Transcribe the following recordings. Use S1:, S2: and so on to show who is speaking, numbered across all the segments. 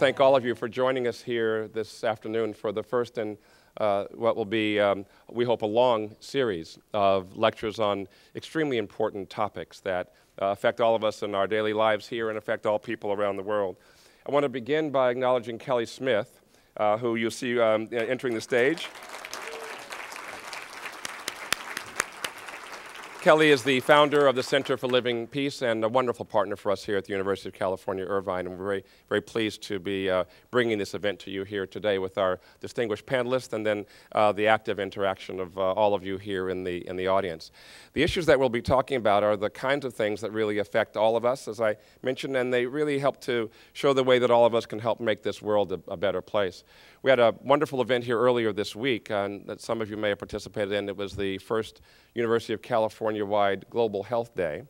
S1: thank all of you for joining us here this afternoon for the first in what will be, we hope, a long series of lectures on extremely important topics that affect all of us in our daily lives here and affect all people around the world. I want to begin by acknowledging Kelly Smith, who you see entering the stage. Kelly is the founder of the Center for Living Peace and a wonderful partner for us here at the University of California, Irvine. And we're very, very pleased to be bringing this event to you here today with our distinguished panelists and then the active interaction of all of you here in the audience. The issues that we'll be talking about are the kinds of things that really affect all of us, as I mentioned, and they really help to show the way that all of us can help make this world a better place. We had a wonderful event here earlier this week that some of you may have participated in. It was the first University of California-wide Global Health Day.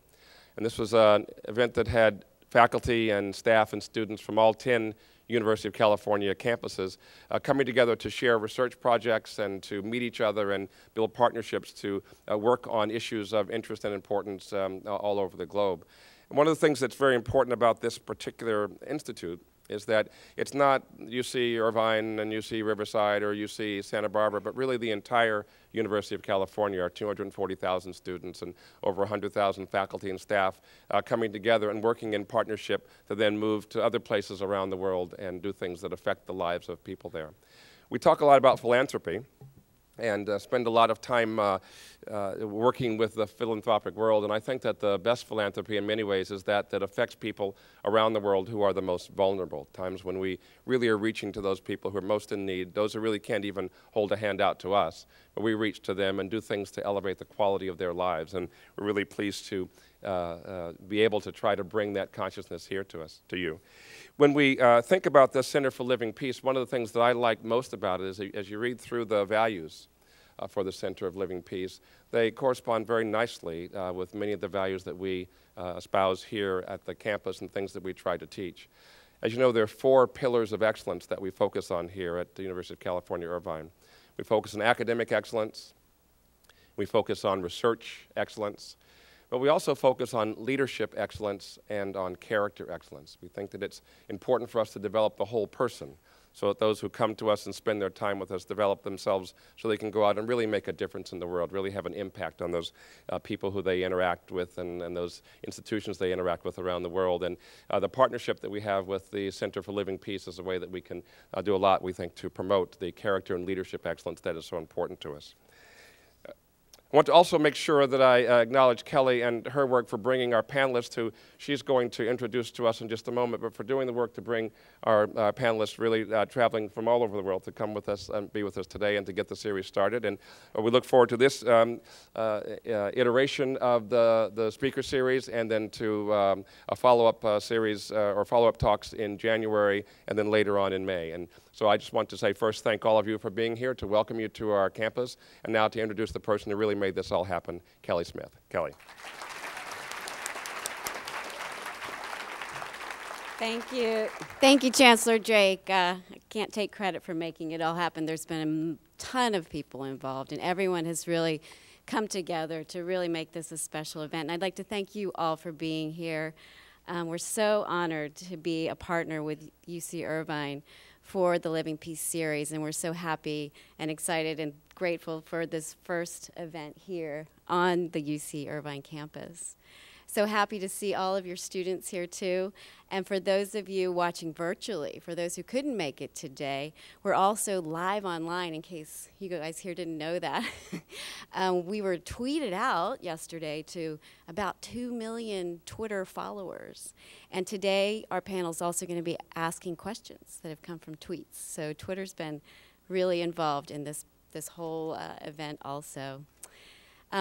S1: And this was an event that had faculty and staff and students from all 10 University of California campuses coming together to share research projects and to meet each other and build partnerships to work on issues of interest and importance all over the globe. And one of the things that's very important about this particular institute is that it's not UC Irvine and UC Riverside or UC Santa Barbara, but really the entire University of California, our 240,000 students and over 100,000 faculty and staff coming together and working in partnership to then move to other places around the world and do things that affect the lives of people there. We talk a lot about philanthropy and spend a lot of time working with the philanthropic world. And I think that the best philanthropy in many ways is that affects people around the world who are the most vulnerable, times when we really are reaching to those people who are most in need, those who really can't even hold a hand out to us, but we reach to them and do things to elevate the quality of their lives. And we're really pleased to be able to try to bring that consciousness here to you. When we think about the Center for Living Peace, one of the things that I like most about it is as you read through the values for the Center of Living Peace, they correspond very nicely with many of the values that we espouse here at the campus and things that we try to teach. As you know, there are 4 pillars of excellence that we focus on here at the University of California, Irvine. We focus on academic excellence, we focus on research excellence, but we also focus on leadership excellence and on character excellence. We think that it's important for us to develop the whole person so that those who come to us and spend their time with us develop themselves so they can go out and really make a difference in the world, really have an impact on those people who they interact with and those institutions they interact with around the world. And the partnership that we have with the Center for Living Peace is a way that we can do a lot, we think, to promote the character and leadership excellence that is so important to us. I want to also make sure that I acknowledge Kelly and her work for bringing our panelists, who she's going to introduce to us in just a moment, but for doing the work to bring our panelists really traveling from all over the world to come with us and be with us today and to get the series started. And we look forward to this iteration of the speaker series and then to a follow-up series or follow-up talks in January and then later on in May. And so I just want to say first, thank all of you for being here, to welcome you to our campus, and now to introduce the person who really made this all happen, Kelly Smith. Kelly.
S2: Thank you. Thank you, Chancellor Drake. I can't take credit for making it all happen. There's been a ton of people involved, and everyone has really come together to really make this a special event. And I'd like to thank you all for being here. We're so honored to be a partner with UC Irvine for the Living Peace series, and we're so happy and excited and grateful for this first event here on the UC Irvine campus. So happy to see all of your students here too. And for those of you watching virtually, for those who couldn't make it today, we're also live online, in case you guys here didn't know that. We were tweeted out yesterday to about 2 million Twitter followers. And today our panel is also going to be asking questions that have come from tweets. So Twitter's been really involved in this whole event also.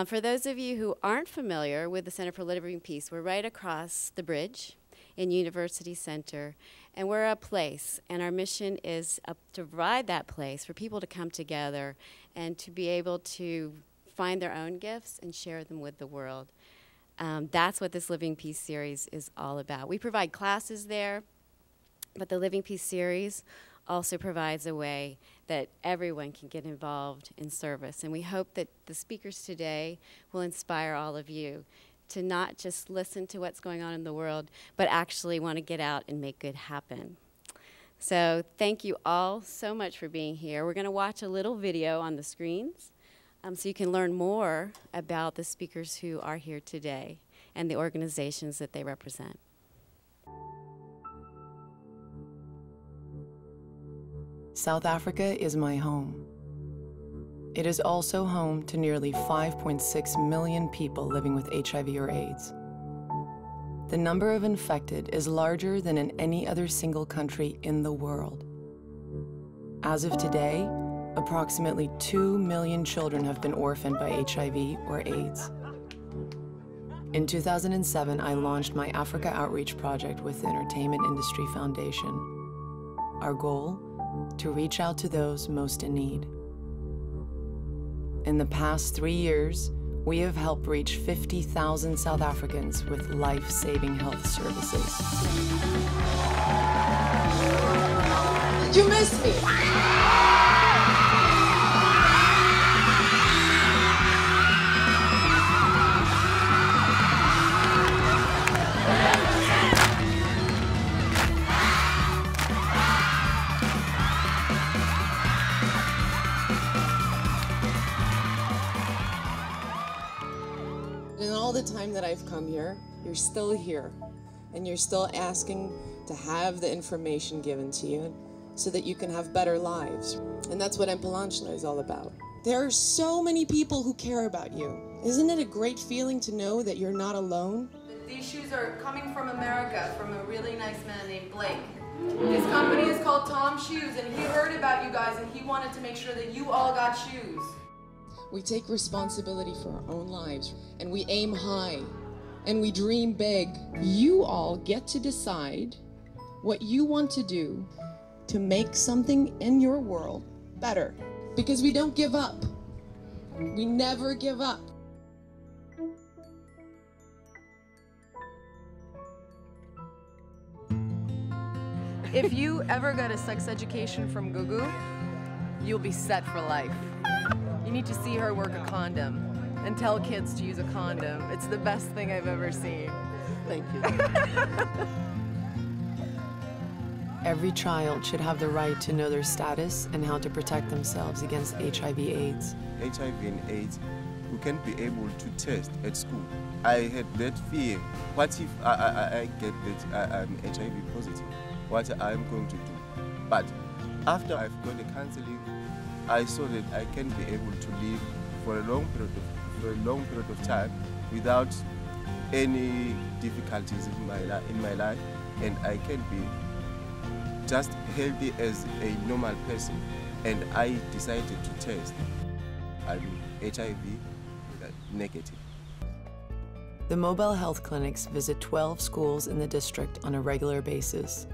S2: For those of you who aren't familiar with the Center for Living Peace, we're right across the bridge in University Center, and we're a place, and our mission is to provide that place for people to come together and to be able to find their own gifts and share them with the world. That's what this Living Peace series is all about. We provide classes there, but the Living Peace series also provides a way that everyone can get involved in service. And we hope that the speakers today will inspire all of you to not just listen to what's going on in the world, but actually want to get out and make good happen. So thank you all so much for being here. We're going to watch a little video on the screens so you can learn more about the speakers who are here today and the organizations that they represent.
S3: South Africa is my home. It is also home to nearly 5.6 million people living with HIV or AIDS. The number of infected is larger than in any other single country in the world. As of today, approximately 2 million children have been orphaned by HIV or AIDS. In 2007, I launched my Africa Outreach Project with the Entertainment Industry Foundation. Our goal? To reach out to those most in need. In the past 3 years, we have helped reach 50,000 South Africans with life-saving health services.
S4: Did you miss me? In all the time that I've come here, you're still here, and you're still asking to have the information given to you so that you can have better lives. And that's what Mpilashla is all about. There are so many people who care about you. Isn't it a great feeling to know that you're not alone?
S5: These shoes are coming from America, from a really nice man named Blake. His company is called Tom Shoes, and he heard about you guys, and he wanted to make sure that you all got shoes.
S4: We take responsibility for our own lives, and we aim high, and we dream big. You all get to decide what you want to do to make something in your world better, because we don't give up. We never give up.
S5: If you ever get a sex education from Gugu, you'll be set for life. You need to see her work a condom and tell kids to use a condom. It's the best thing I've ever seen.
S4: Thank you.
S3: Every child should have the right to know their status and how to protect themselves against HIV/AIDS.
S6: HIV and AIDS, we can't be able to test at school. I had that fear. What if I get that I'm HIV positive? What I'm going to do? But after I've got the counseling, I saw that I can be able to live for a long period of time without any difficulties in my life, and I can be just healthy as a normal person. And I decided to test. I'm HIV negative.
S3: The mobile health clinics visit 12 schools in the district on a regular basis.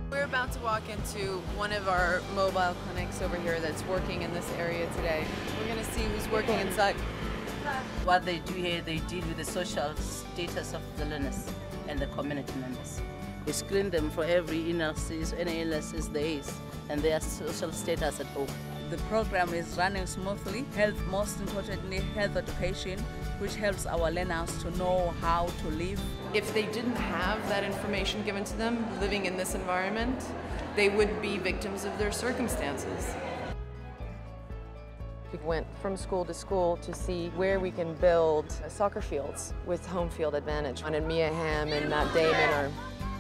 S5: We're about to walk into one of our mobile clinics over here that's working in this area today. We're going to see who's working inside.
S7: What they do here, they deal with the social status of the learners and the community members. We screen them for every illnesses, any illnesses there is, and their social status at home.
S8: The program is running smoothly. Health, most importantly, health education, which helps our learners to know how to live.
S5: If they didn't have that information given to them living in this environment, they would be victims of their circumstances.
S9: We went from school to school to see where we can build soccer fields with home field advantage. And Mia Hamm and Matt Damon are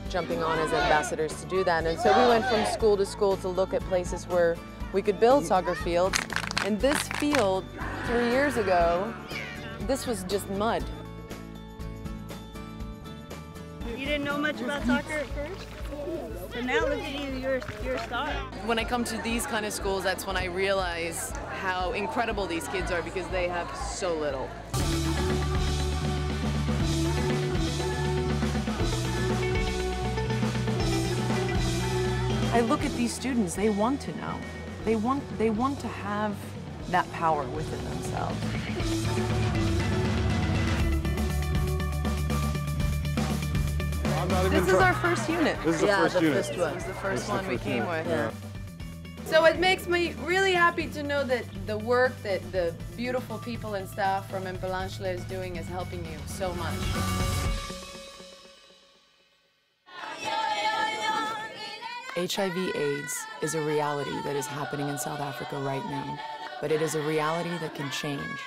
S9: jumping on as ambassadors to do that. And so we went from school to school to look at places where we could build soccer fields. And this field, 3 years ago, this was just mud.
S10: You didn't know much about soccer at first? So now look at you, you're a star.
S5: When I come to these kind of schools, that's when I realize how incredible these kids are because they have so little.
S9: I look at these students, they want to know. They want to have that power within themselves. This is our first unit.
S11: This is the first unit.
S5: This was the first one we came with.
S11: Yeah.
S5: So it makes me really happy to know that the work that the beautiful people and staff from Mpilashla is doing is helping you so much.
S3: HIV/AIDS is a reality that is happening in South Africa right now, but it is a reality that can change.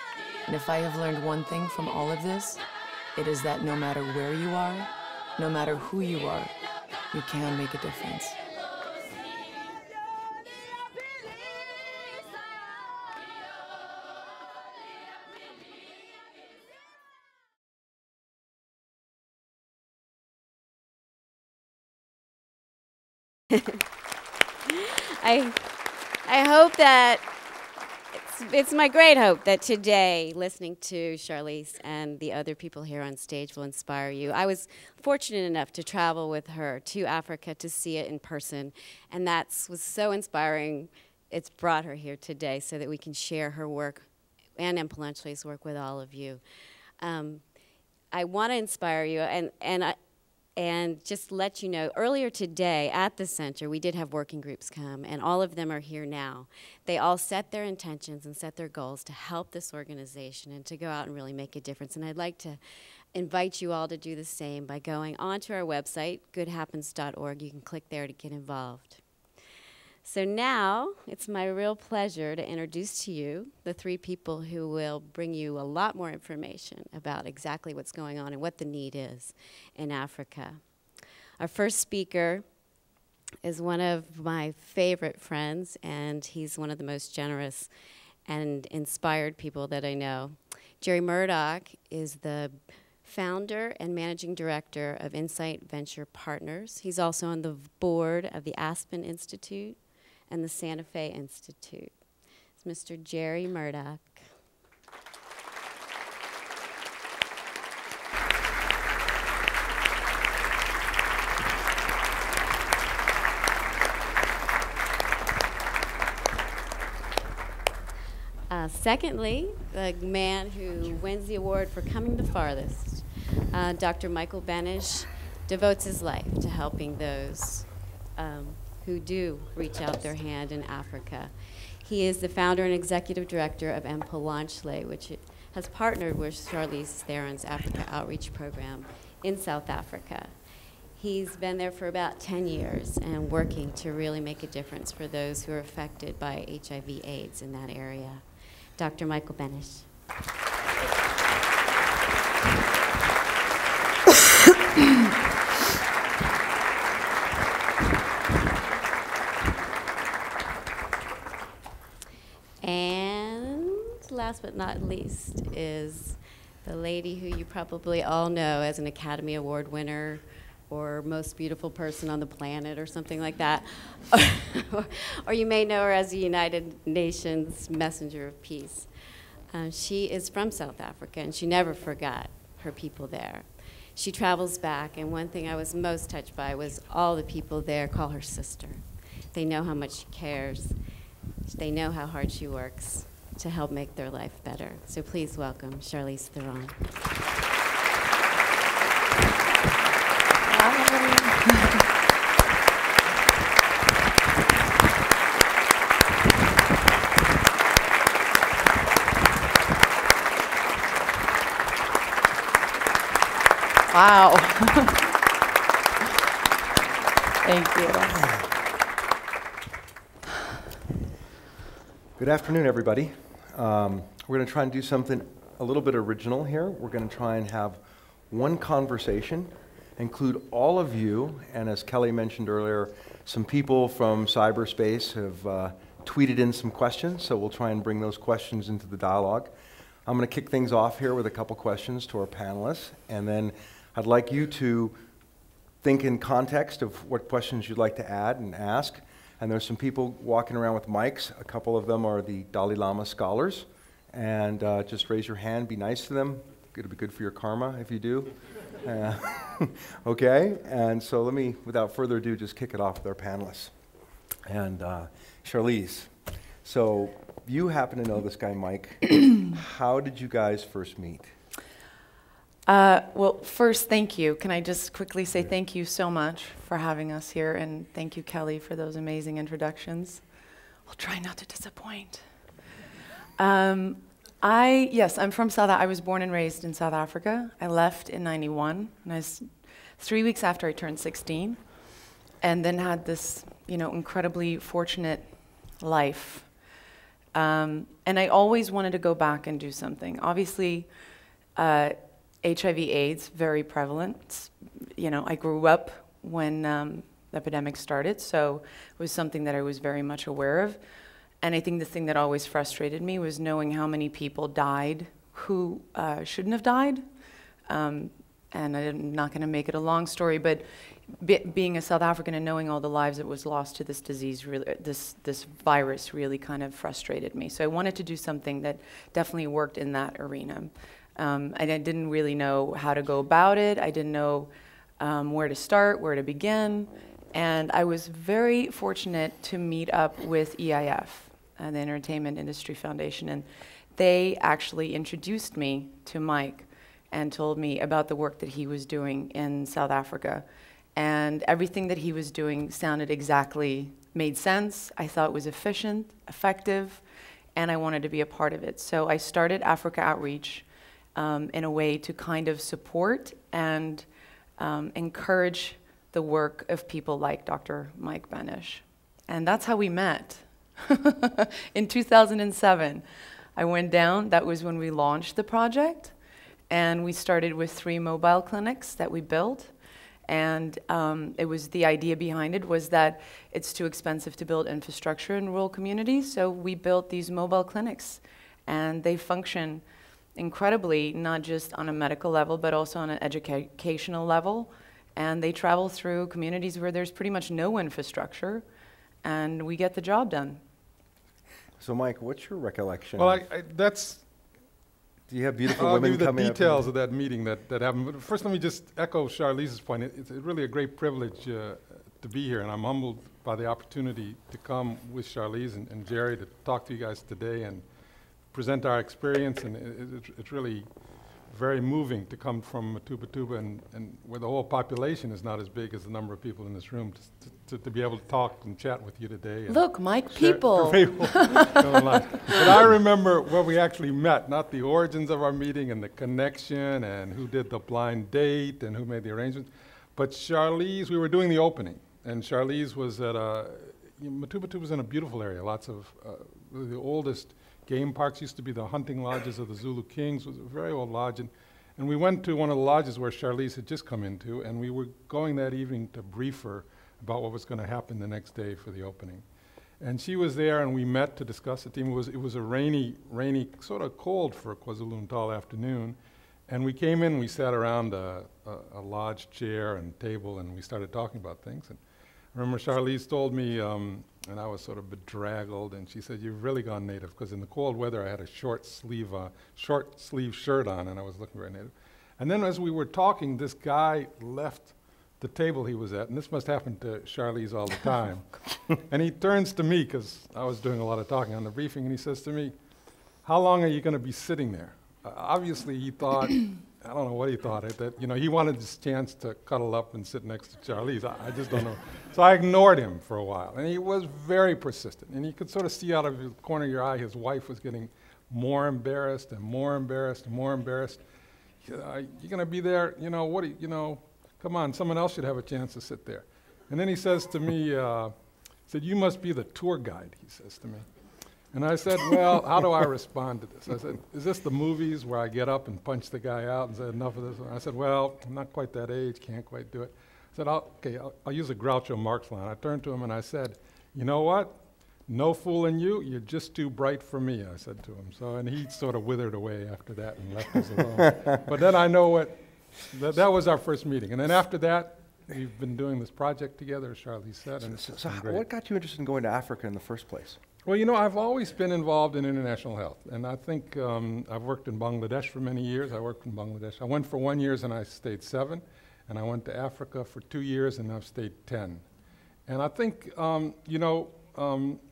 S3: And if I have learned one thing from all of this, it is that no matter where you are, no matter who you are, you can make a difference.
S2: I hope that it's my great hope that today, listening to Charlize and the other people here on stage will inspire you. I was fortunate enough to travel with her to Africa to see it in person, and that was so inspiring. It's brought her here today so that we can share her work and Mphalanchle's work with all of you. I want to inspire you, and just let you know, earlier today at the center, we did have working groups come, and all of them are here now. They all set their intentions and set their goals to help this organization and to go out and really make a difference. And I'd like to invite you all to do the same by going onto our website, goodhappens.org. You can click there to get involved. So now, it's my real pleasure to introduce to you the three people who will bring you a lot more information about exactly what's going on and what the need is in Africa. Our first speaker is one of my favorite friends, and he's one of the most generous and inspired people that I know. Jerry Murdoch is the founder and managing director of Insight Venture Partners. He's also on the board of the Aspen Institute and the Santa Fe Institute. It's Mr. Jerry Murdoch. Secondly, the man who wins the award for coming the farthest, Dr. Michael Benish, devotes his life to helping those who do reach out their hand in Africa. He is the founder and executive director of Mphalanchle, which has partnered with Charlize Theron's Africa Outreach Program in South Africa. He's been there for about 10 years and working to really make a difference for those who are affected by HIV/AIDS in that area. Dr. Michael Benish. And last but not least is the lady who you probably all know as an Academy Award winner or most beautiful person on the planet or something like that. Or you may know her as the United Nations Messenger of Peace. She is from South Africa, and she never forgot her people there. She travels back, and one thing I was most touched by was all the people there call her sister. They know how much she cares. They know how hard she works to help make their life better. So please welcome Charlize Theron.
S11: Wow. Thank you.
S12: Good afternoon, everybody. We're going to try and do something a little bit original here. We're going to try and have one conversation, include all of you, and as Kelly mentioned earlier, some people from cyberspace have tweeted in some questions, so we'll try and bring those questions into the dialogue. I'm going to kick things off here with a couple questions to our panelists, and then I'd like you to think in context of what questions you'd like to add and ask. And there's some people walking around with mics. A couple of them are the Dalai Lama scholars. And just raise your hand, be nice to them. It'll be good for your karma if you do. Okay, and so let me, without further ado, just kick it off with our panelists. And Charlize, so you happen to know this guy, Mike. How did you guys first meet?
S11: Well, first, thank you. Can I just quickly say thank you so much for having us here, and thank you, Kelly, for those amazing introductions. I'll try not to disappoint. Yes, I'm from I was born and raised in South Africa. I left in '91, and I was 3 weeks after I turned 16. and then had this, incredibly fortunate life. And I always wanted to go back and do something. Obviously, HIV/AIDS, very prevalent. I grew up when the epidemic started, so it was something that I was very much aware of. And I think the thing that always frustrated me was knowing how many people died who shouldn't have died. And I'm not going to make it a long story, but being a South African and knowing all the lives that was lost to this disease, really, this virus really kind of frustrated me. So I wanted to do something that definitely worked in that arena. And I didn't really know how to go about it. I didn't know where to start, where to begin. And I was very fortunate to meet up with EIF, the Entertainment Industry Foundation, and they actually introduced me to Mike and told me about the work that he was doing in South Africa. And everything that he was doing made sense. I thought it was efficient, effective, and I wanted to be a part of it. So I started Africa Outreach in a way to kind of support and encourage the work of people like Dr. Mike Benish. And that's how we met. In 2007, I went down. That was when we launched the project. And we started with 3 mobile clinics that we built. And the idea behind it was that it's too expensive to build infrastructure in rural communities. So we built these mobile clinics. And they function incredibly, not just on a medical level, but also on an educational level. And they travel through communities where there's pretty much no infrastructure. And we get the job done.
S12: So, Mike, what's your recollection?
S13: Well,
S12: do you have beautiful women coming up?
S13: I'll give you the details of that meeting that happened. But first, let me just echo Charlize's point. It's really a great privilege to be here, and I'm humbled by the opportunity to come with Charlize and Jerry to talk to you guys today and present our experience. And it's really very moving to come from Matuba and where the whole population is not as big as the number of people in this room to be able to talk and chat with you today.
S11: Look, Mike, people.
S13: But I remember where we actually met, not the origins of our meeting and the connection and who did the blind date and who made the arrangements, but Charlize, we were doing the opening, and Charlize was at Matuba was in a beautiful area, lots of the oldest game parks. Used to be the hunting lodges of the Zulu Kings. It was a very old lodge. And we went to one of the lodges where Charlize had just come into, and we were going that evening to brief her about what was going to happen the next day for the opening. And she was there, and we met to discuss the team. It was a rainy, sort of cold for a KwaZulu-Natal afternoon. And we came in, we sat around a lodge chair and table, and we started talking about things. And I remember Charlize told me, and I was sort of bedraggled, and she said, "You've really gone native," because in the cold weather I had a short sleeve shirt on, and I was looking very native. And then as we were talking, this guy left the table he was at, and this must happen to Charlize all the time. And he turns to me, because I was doing a lot of talking on the briefing, and he says to me, "How long are you going to be sitting there?" Obviously he thought, I don't know what he thought, that he wanted this chance to cuddle up and sit next to Charlize. I just don't know. So I ignored him for a while, and he was very persistent. And you could sort of see out of the corner of your eye his wife was getting more embarrassed and more embarrassed and more embarrassed. He said, "You're going to be there, come on, someone else should have a chance to sit there." And then he says to me, he said, "You must be the tour guide," he says to me. And I said, "Well, how do I respond to this?" I said, "Is this the movies where I get up and punch the guy out and say, enough of this?" And I said, "Well, I'm not quite that age, can't quite do it." I said, I'll use a Groucho Marx line. I turned to him and I said, "You know what? No fooling you, you're just too bright for me," I said to him. So, and he sort of withered away after that and left us alone. But then I know that was our first meeting. And then after that, we've been doing this project together, as Charlize said. And
S12: so what got you interested in going to Africa in the first place?
S13: Well, I've always been involved in international health, and I think I've worked in Bangladesh for many years. I worked in Bangladesh. I went for 1 year and I stayed 7, and I went to Africa for 2 years and I've stayed 10. And I think,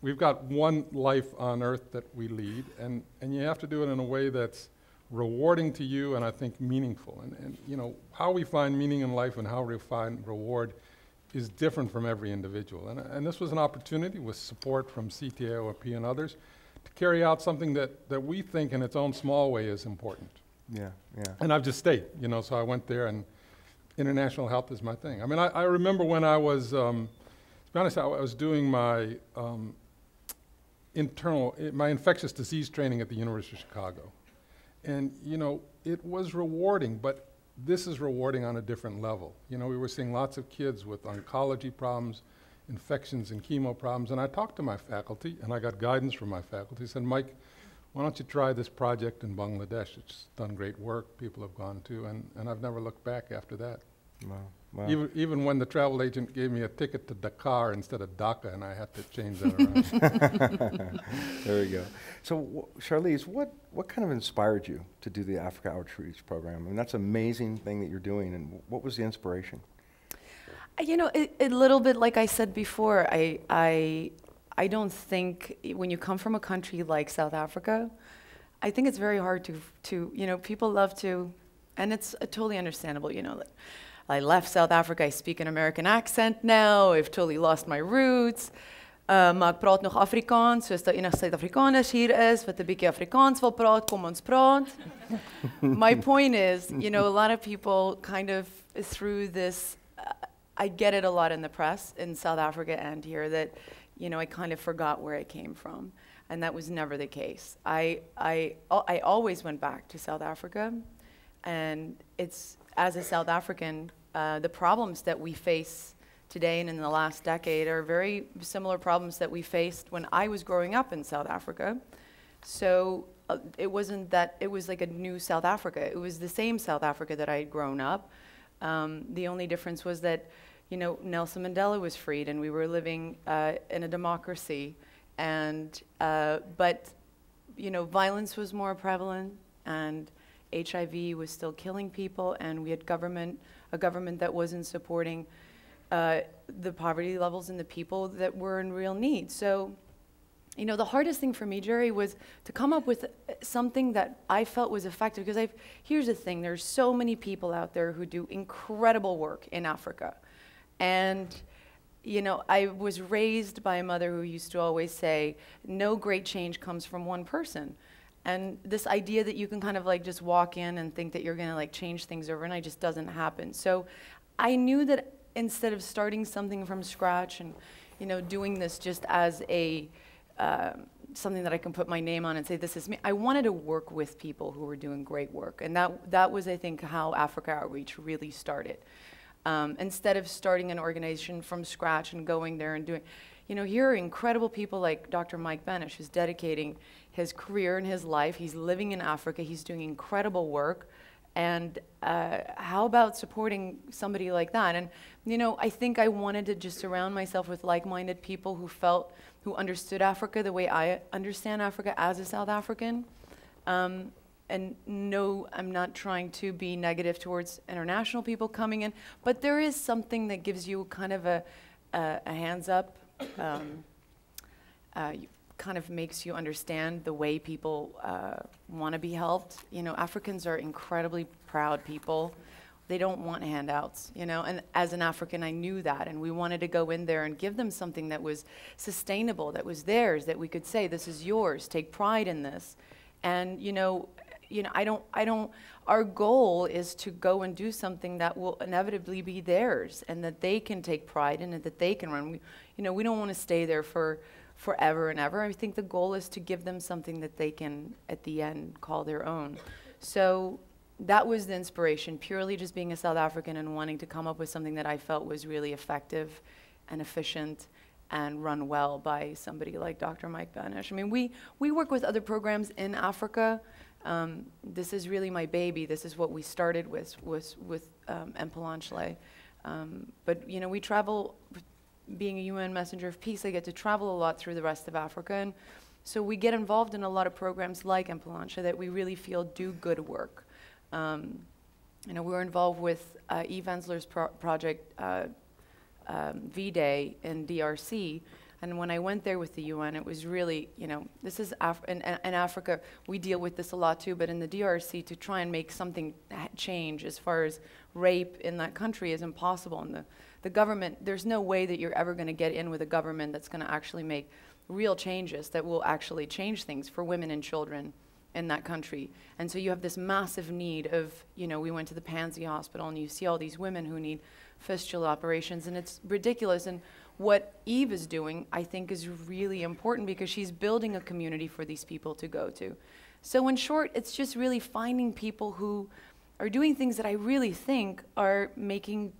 S13: we've got one life on earth that we lead, and you have to do it in a way that's rewarding to you and I think meaningful. And how we find meaning in life and how we find reward is different from every individual. And this was an opportunity with support from CTAOP and others to carry out something that we think in its own small way is important.
S12: Yeah.
S13: And I've just stayed, so I went there, and international health is my thing. I mean, I remember when I was To be honest, I was doing my my infectious disease training at the University of Chicago. And, you know, it was rewarding, but this is rewarding on a different level. You know, we were seeing lots of kids with oncology problems, infections and chemo problems, and I talked to my faculty, and I got guidance from my faculty. I said, Mike, why don't you try this project in Bangladesh? It's done great work, people have gone to, and I've never looked back after that.
S12: Wow. Wow.
S13: Even when the travel agent gave me a ticket to Dakar instead of Dhaka, and I had to change that around.
S12: There we go. So, Charlize, what kind of inspired you to do the Africa Outreach Program? I mean, that's an amazing thing that you're doing, and what was the inspiration?
S11: You know, a little bit like I said before, I don't think when you come from a country like South Africa, I think it's very hard to you know, people love to, and it's totally understandable, you know, that I left South Africa, I speak an American accent now, I've totally lost my roots. Maar ek praat nog Afrikaans, soos dat enige Suid-Afrikaners hier is, wat 'n bietjie Afrikaans wil praat, kom ons praat. My point is, you know, a lot of people kind of through this, I get it a lot in the press in South Africa and here that, you know, I kind of forgot where I came from. And that was never the case. I always went back to South Africa, and it's, as a South African, the problems that we face today and in the last decade are very similar problems that we faced when I was growing up in South Africa. So it wasn't that it was like a new South Africa. It was the same South Africa that I had grown up. The only difference was that, you know, Nelson Mandela was freed and we were living in a democracy. And, but, you know, violence was more prevalent and HIV was still killing people, and we had a government that wasn't supporting the poverty levels and the people that were in real need. So, you know, the hardest thing for me, Jerry, was to come up with something that I felt was effective, because here's the thing, there's so many people out there who do incredible work in Africa. And, you know, I was raised by a mother who used to always say, no great change comes from one person. And this idea that you can kind of like just walk in and think that you're gonna like change things overnight just doesn't happen. So I knew that instead of starting something from scratch and, you know, doing this just as a, something that I can put my name on and say, this is me, I wanted to work with people who were doing great work. And that was, I think, how Africa Outreach really started. Instead of starting an organization from scratch and going there and doing, you know, here are incredible people like Dr. Mike Banish, who's dedicating his career and his life. He's living in Africa. He's doing incredible work. And how about supporting somebody like that? And, you know, I think I wanted to just surround myself with like-minded people who understood Africa the way I understand Africa as a South African. And no, I'm not trying to be negative towards international people coming in, but there is something that gives you kind of a hands up, kind of makes you understand the way people want to be helped. You know, Africans are incredibly proud people. They don't want handouts, you know, and as an African, I knew that, and we wanted to go in there and give them something that was sustainable, that was theirs, that we could say, this is yours, take pride in this. And, you know, our goal is to go and do something that will inevitably be theirs and that they can take pride in and that they can run. You know, we don't want to stay there for forever and ever. I think the goal is to give them something that they can, at the end, call their own. So that was the inspiration, purely just being a South African and wanting to come up with something that I felt was really effective and efficient and run well by somebody like Dr. Mike Banish. I mean, we work with other programs in Africa. This is really my baby. This is what we started with Mpulanchale. But, you know, we travel, being a UN messenger of peace, I get to travel a lot through the rest of Africa. And so we get involved in a lot of programs like Mpulanchale that we really feel do good work. You know, we're involved with Eve Ensler's project, V-Day in DRC. And when I went there with the UN, it was really, you know, this is in Africa, we deal with this a lot too, but in the DRC, to try and make something change as far as rape in that country is impossible. And the government, there's no way that you're ever going to get in with a government that's going to actually make real changes that will actually change things for women and children in that country. And so you have this massive need of, you know, we went to the Pansy Hospital and you see all these women who need fistula operations, and it's ridiculous. And what Eve is doing, I think, is really important because she's building a community for these people to go to. So in short, it's just really finding people who are doing things that I really think are making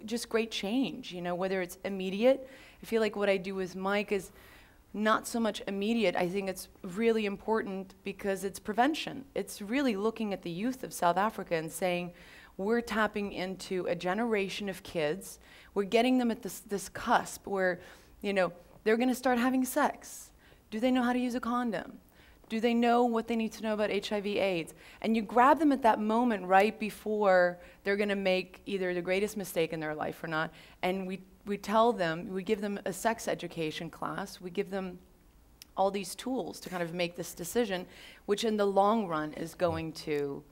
S11: just great change, you know, whether it's immediate. I feel like what I do with Mike is not so much immediate. I think it's really important because it's prevention. It's really looking at the youth of South Africa and saying, we're tapping into a generation of kids. We're getting them at this cusp where, you know, they're going to start having sex. Do they know how to use a condom? Do they know what they need to know about HIV/AIDS? And you grab them at that moment right before they're going to make either the greatest mistake in their life or not. And we tell them, we give them a sex education class. We give them all these tools to kind of make this decision, which in the long run is going to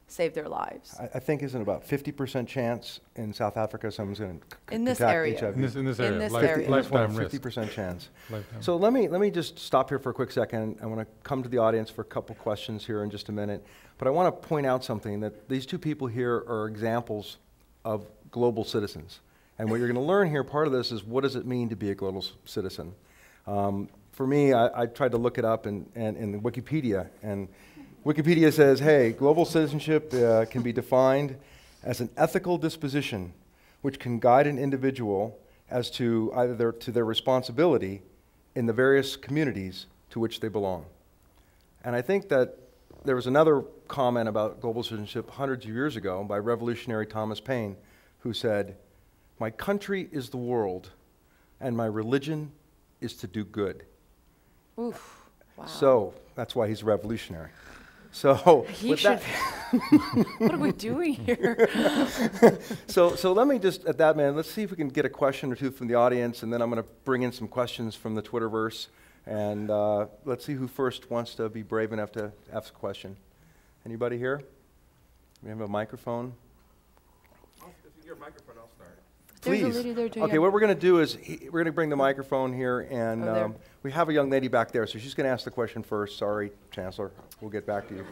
S11: save their lives.
S12: I think isn't about 50% chance in South Africa someone's going to
S11: in this
S12: contract
S11: area.
S12: HIV.
S13: In this area.
S11: In this area.
S13: Lifetime risk.
S12: 50% chance.
S13: Lifetime.
S12: So let me just stop here for a quick second. I want to come to the audience for a couple questions here in just a minute. But I want to point out something, that these two people here are examples of global citizens. And what you're going to learn here, part of this is what does it mean to be a global citizen? For me, I tried to look it up in Wikipedia, and Wikipedia says, hey, global citizenship can be defined as an ethical disposition which can guide an individual as to either their responsibility in the various communities to which they belong. And I think that there was another comment about global citizenship hundreds of years ago by revolutionary Thomas Paine, who said, my country is the world, and my religion is to do good.
S11: Oof, wow.
S12: So that's why he's revolutionary. So with that,
S11: what are we doing here?
S12: so let me just, at that minute, let's see if we can get a question or two from the audience, and then I'm going to bring in some questions from the Twitterverse, and let's see who first wants to be brave enough to ask a question. Anybody here? We have a microphone.
S1: If you get a microphone, I'll start.
S11: There's
S12: Please.
S11: a lady there too,
S12: Okay,
S11: yeah.
S12: what we're going to do is we're going to bring the microphone here, and we have a young lady back there, so she's going to ask the question first. Sorry, Chancellor. We'll get back to you.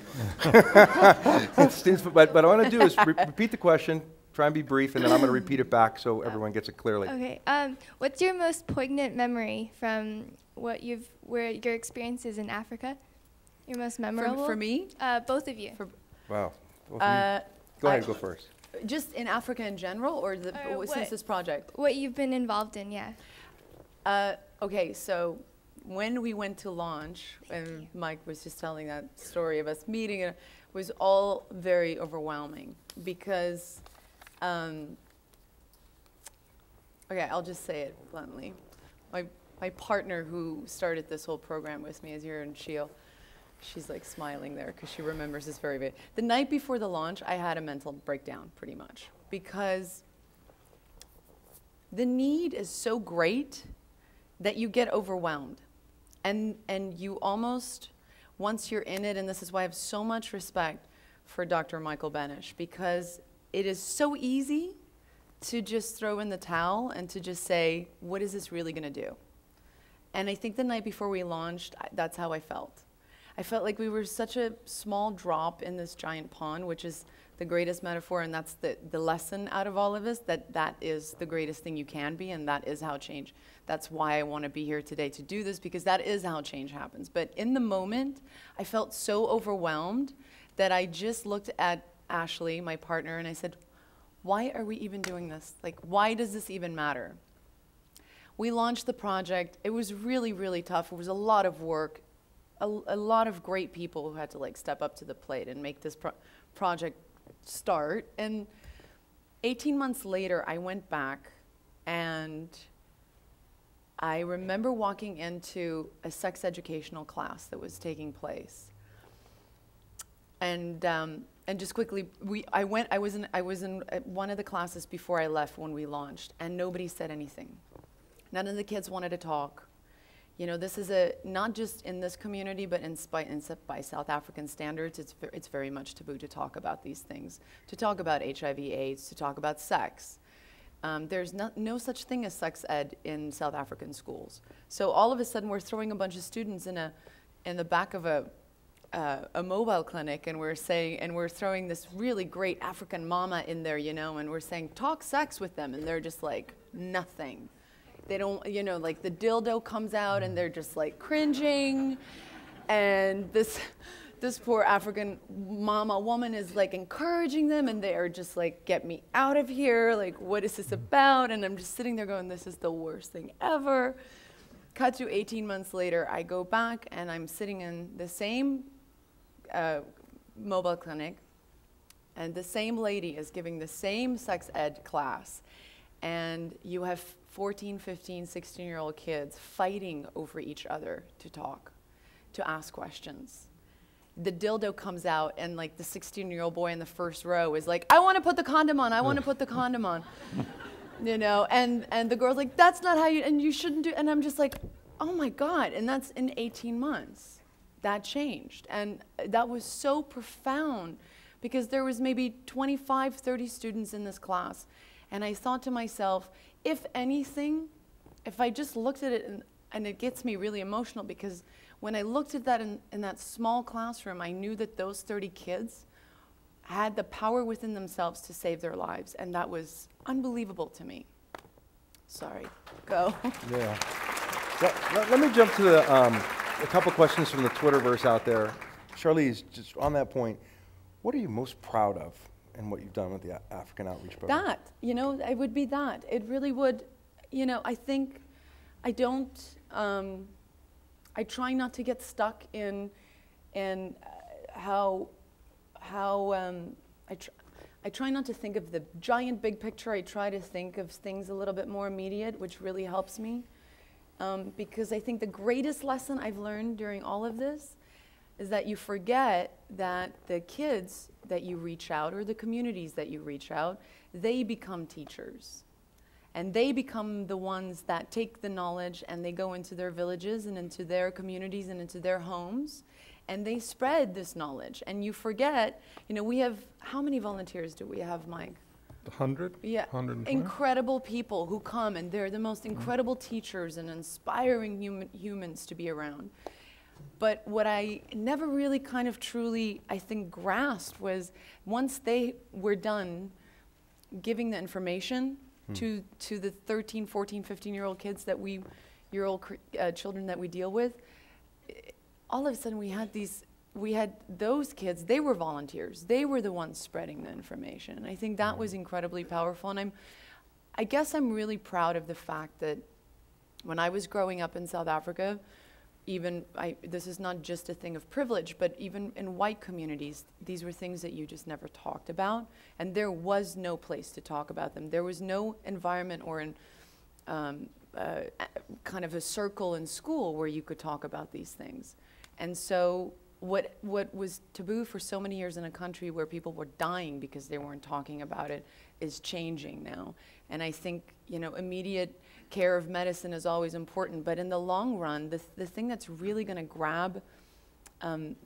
S12: but what I want to do is repeat the question, try and be brief, and then I'm going to repeat it back so everyone gets it clearly.
S14: Okay. What's your most poignant memory from where your experiences in Africa? Your most memorable?
S11: For me?
S14: Both of you.
S12: Wow. Go ahead and go first.
S11: Just in Africa in general, or since this project?
S14: What you've been involved in, yeah.
S11: Okay, so when we went to launch, and Mike was just telling that story of us meeting, it was all very overwhelming because, okay, I'll just say it bluntly. My partner who started this whole program with me is here in Sheil. She's like smiling there because she remembers this very vividly. The night before the launch, I had a mental breakdown pretty much because the need is so great that you get overwhelmed. And you almost, once you're in it, and this is why I have so much respect for Dr. Michael Benish, because it is so easy to just throw in the towel and to just say, what is this really going to do? And I think the night before we launched, that's how I felt. I felt like we were such a small drop in this giant pond, which is the greatest metaphor, and that's the lesson out of all of this, that is the greatest thing you can be, and that is how change, that's why I want to be here today to do this, because that is how change happens. But in the moment, I felt so overwhelmed that I just looked at Ashley, my partner, and I said, why are we even doing this? Like, why does this even matter? We launched the project. It was really, really tough. It was a lot of work. A lot of great people who had to like step up to the plate and make this project start. And 18 months later, I went back and I remember walking into a sex educational class that was taking place. And just quickly, I was in one of the classes before I left when we launched, and nobody said anything. None of the kids wanted to talk. You know, this is not just in this community, but by South African standards, it's very much taboo to talk about these things, to talk about HIV/AIDS, to talk about sex. There's no such thing as sex ed in South African schools. So all of a sudden, we're throwing a bunch of students in the back of a mobile clinic, and we're throwing this really great African mama in there, you know, and we're saying, talk sex with them, and they're just like, nothing.
S9: they don't, you know, like the dildo comes out and they're just like cringing. And this poor African woman is like encouraging them, and they're just like, get me out of here. Like, what is this about? And I'm just sitting there going, this is the worst thing ever. Cut to 18 months later, I go back and I'm sitting in the same mobile clinic, and the same lady is giving the same sex ed class. And you have 14, 15, 16-year-old kids fighting over each other to talk, to ask questions. The dildo comes out, and like the 16-year-old boy in the first row is like, I want to put the condom on, I want to put the condom on. You know, and the girl's like, that's not how you, and you shouldn't do, and I'm just like, oh my God, and that's in 18 months. That changed, and that was so profound, because there was maybe 25, 30 students in this class, and I thought to myself, if anything, if I just looked at it, and it gets me really emotional, because when I looked at that in that small classroom, I knew that those 30 kids had the power within themselves to save their lives, and that was unbelievable to me. Sorry, go.
S12: Yeah. Let me jump to a couple questions from the Twitterverse out there. Charlize, just on that point, what are you most proud of in what you've done with the African Outreach Program?
S9: That, you know, it would be that. It really would, you know, I think I don't, I try not to get stuck in how I try not to think of the giant big picture. I try to think of things a little bit more immediate, which really helps me. Because I think the greatest lesson I've learned during all of this is that you forget that the kids that you reach out, or the communities that you reach out, they become teachers. And they become the ones that take the knowledge and they go into their villages and into their communities and into their homes, and they spread this knowledge. And you forget, you know, we have, how many volunteers do we have, Mike?
S13: 100?
S9: Yeah,
S13: 120?
S9: incredible people who come, and they're the most incredible teachers and inspiring humans to be around. But what I never really kind of truly, I think, grasped was once they were done giving the information to the 13, 14, 15-year-old kids that children that we deal with, all of a sudden we had those kids, they were volunteers. They were the ones spreading the information. And I think that was incredibly powerful. And I guess I'm really proud of the fact that when I was growing up in South Africa, this is not just a thing of privilege, but even in white communities, these were things that you just never talked about. And there was no place to talk about them. There was no environment or kind of a circle in school where you could talk about these things. And so what was taboo for so many years in a country where people were dying because they weren't talking about it is changing now. And I think, you know, immediate care of medicine is always important, but in the long run, the thing that's really going to grab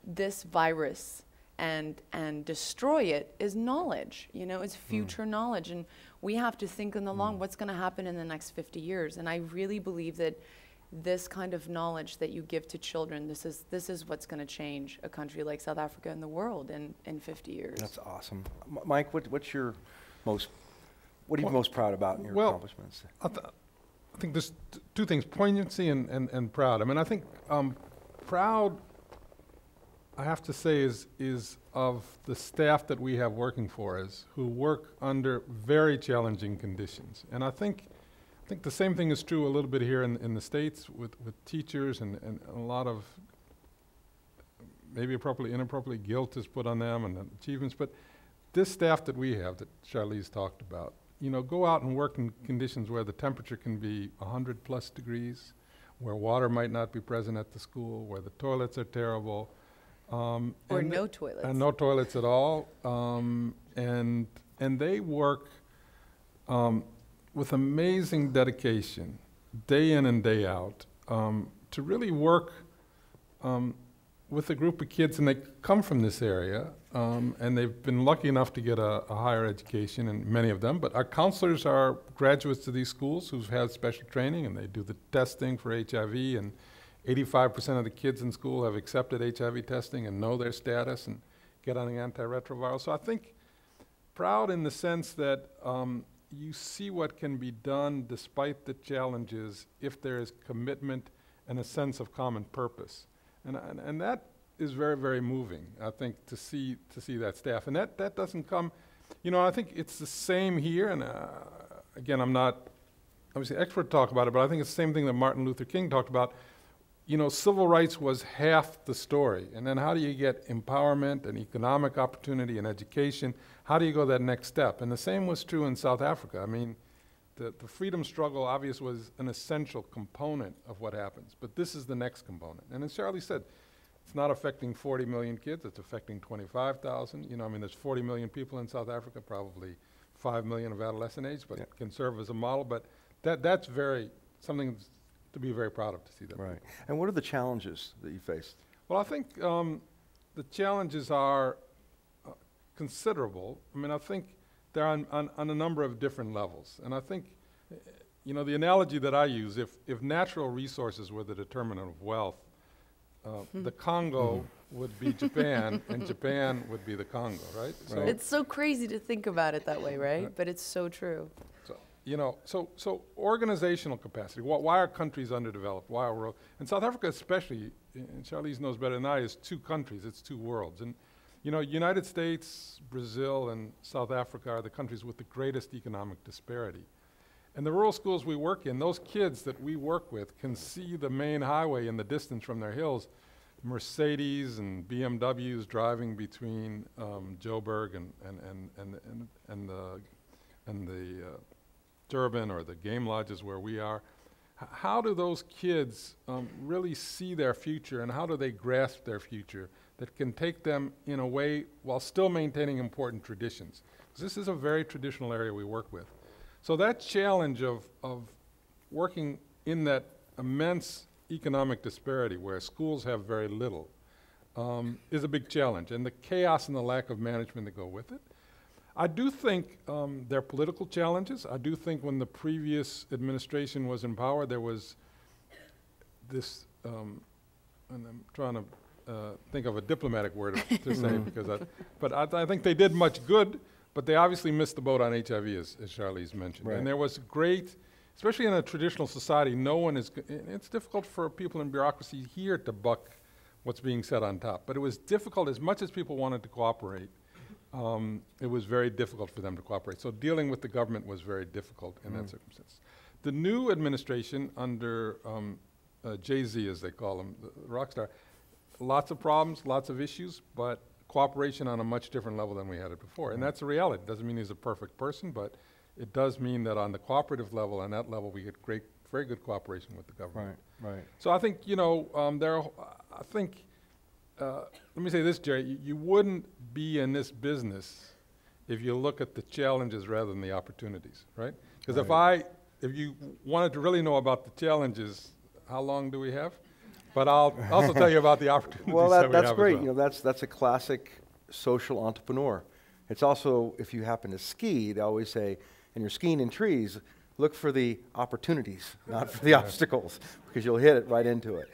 S9: this virus and destroy it is knowledge. You know, it's future knowledge, and we have to think in the long, what's going to happen in the next 50 years. And I really believe that this kind of knowledge that you give to children, this is what's going to change a country like South Africa and the world in 50 years.
S12: That's awesome. Mike, what are you most proud about in your accomplishments?
S13: I think there's two things, poignancy and proud. I mean, I think proud, I have to say, is of the staff that we have working for us, who work under very challenging conditions. And I think the same thing is true a little bit here in the States with teachers, and a lot of maybe appropriately, inappropriately, guilt is put on them and achievements. But this staff that we have, that Charlize talked about, you know, go out and work in conditions where the temperature can be 100+ degrees, where water might not be present at the school, where the toilets are terrible.
S9: Or no toilets.
S13: And no toilets at all. And they work with amazing dedication, day in and day out, to really work with a group of kids, and they come from this area, and they've been lucky enough to get a higher education, and many of them, but our counselors are graduates of these schools who've had special training, and they do the testing for HIV, and 85% of the kids in school have accepted HIV testing and know their status and get on the antiretroviral. So I think proud in the sense that you see what can be done despite the challenges if there is commitment and a sense of common purpose. And that is very, very moving, I think, to see that staff. And that doesn't come, you know, I think it's the same here, and again, I'm not obviously expert to talk about it, but I think it's the same thing that Martin Luther King talked about. You know, civil rights was half the story. And then how do you get empowerment and economic opportunity and education? How do you go that next step? And the same was true in South Africa. I mean, the freedom struggle obviously was an essential component of what happens, but this is the next component. And as Charlie said, it's not affecting 40 million kids, it's affecting 25,000. You know, I mean, there's 40 million people in South Africa, probably 5 million of adolescent age, but it can serve as a model. But that's something to be very proud of, to see that.
S12: Right. And what are the challenges that you faced?
S13: Well, I think the challenges are considerable. I mean, I think they're on a number of different levels. And I think, you know, the analogy that I use, if natural resources were the determinant of wealth, the Congo would be Japan, and Japan would be the Congo, right?
S11: So it's so crazy to think about it that way, right? But it's so true.
S13: So, you know, so organizational capacity. Why are countries underdeveloped? Why are in South Africa especially, and Charlize knows better than I, is two countries, it's two worlds. And you know, United States, Brazil, and South Africa are the countries with the greatest economic disparity. And the rural schools we work in, those kids that we work with can see the main highway in the distance from their hills, Mercedes and BMWs driving between Joburg and the Durban or the game lodges where we are. How do those kids really see their future, and how do they grasp their future that can take them in a way while still maintaining important traditions? 'Cause this is a very traditional area we work with. So that challenge of working in that immense economic disparity where schools have very little is a big challenge, and the chaos and the lack of management that go with it. I do think there are political challenges. I do think when the previous administration was in power, there was this, and I'm trying to think of a diplomatic word to say, because but I think they did much good, but they obviously missed the boat on HIV, as Charlize mentioned.
S12: Right.
S13: And there was great, especially in a traditional society, no one is, it's difficult for people in bureaucracy here to buck what's being said on top. But it was difficult, as much as people wanted to cooperate, it was very difficult for them to cooperate. So dealing with the government was very difficult in that circumstance. The new administration under Jay-Z, as they call him, the rock star, lots of problems, lots of issues, but cooperation on a much different level than we had it before. And that's a reality. It doesn't mean he's a perfect person, but it does mean that on the cooperative level, on that level, we get very good cooperation with the government.
S12: Right, right.
S13: So I think, you know, let me say this, Jerry, you wouldn't be in this business if you look at the challenges rather than the opportunities, right? Because if you wanted to really know about the challenges, how long do we have? But I'll also tell you about the opportunities.
S12: Well,
S13: that we
S12: that's
S13: have
S12: great.
S13: as well.
S12: You know, that's a classic social entrepreneur. It's also, if you happen to ski, they always say, and you're skiing in trees, look for the opportunities, not for the obstacles, because you'll hit it right into it.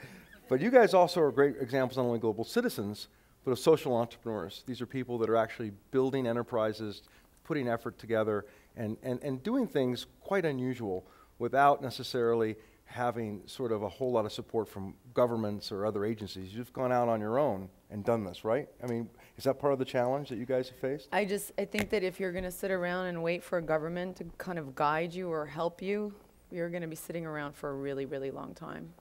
S12: But you guys also are great examples, not only global citizens, but of social entrepreneurs. These are people that are actually building enterprises, putting effort together, and doing things quite unusual without necessarily having sort of a whole lot of support from governments or other agencies. You've gone out on your own and done this, right? I mean, is that part of the challenge that you guys have faced?
S11: I think that if you're going to sit around and wait for a government to kind of guide you or help you, you're going to be sitting around for a really, really long time,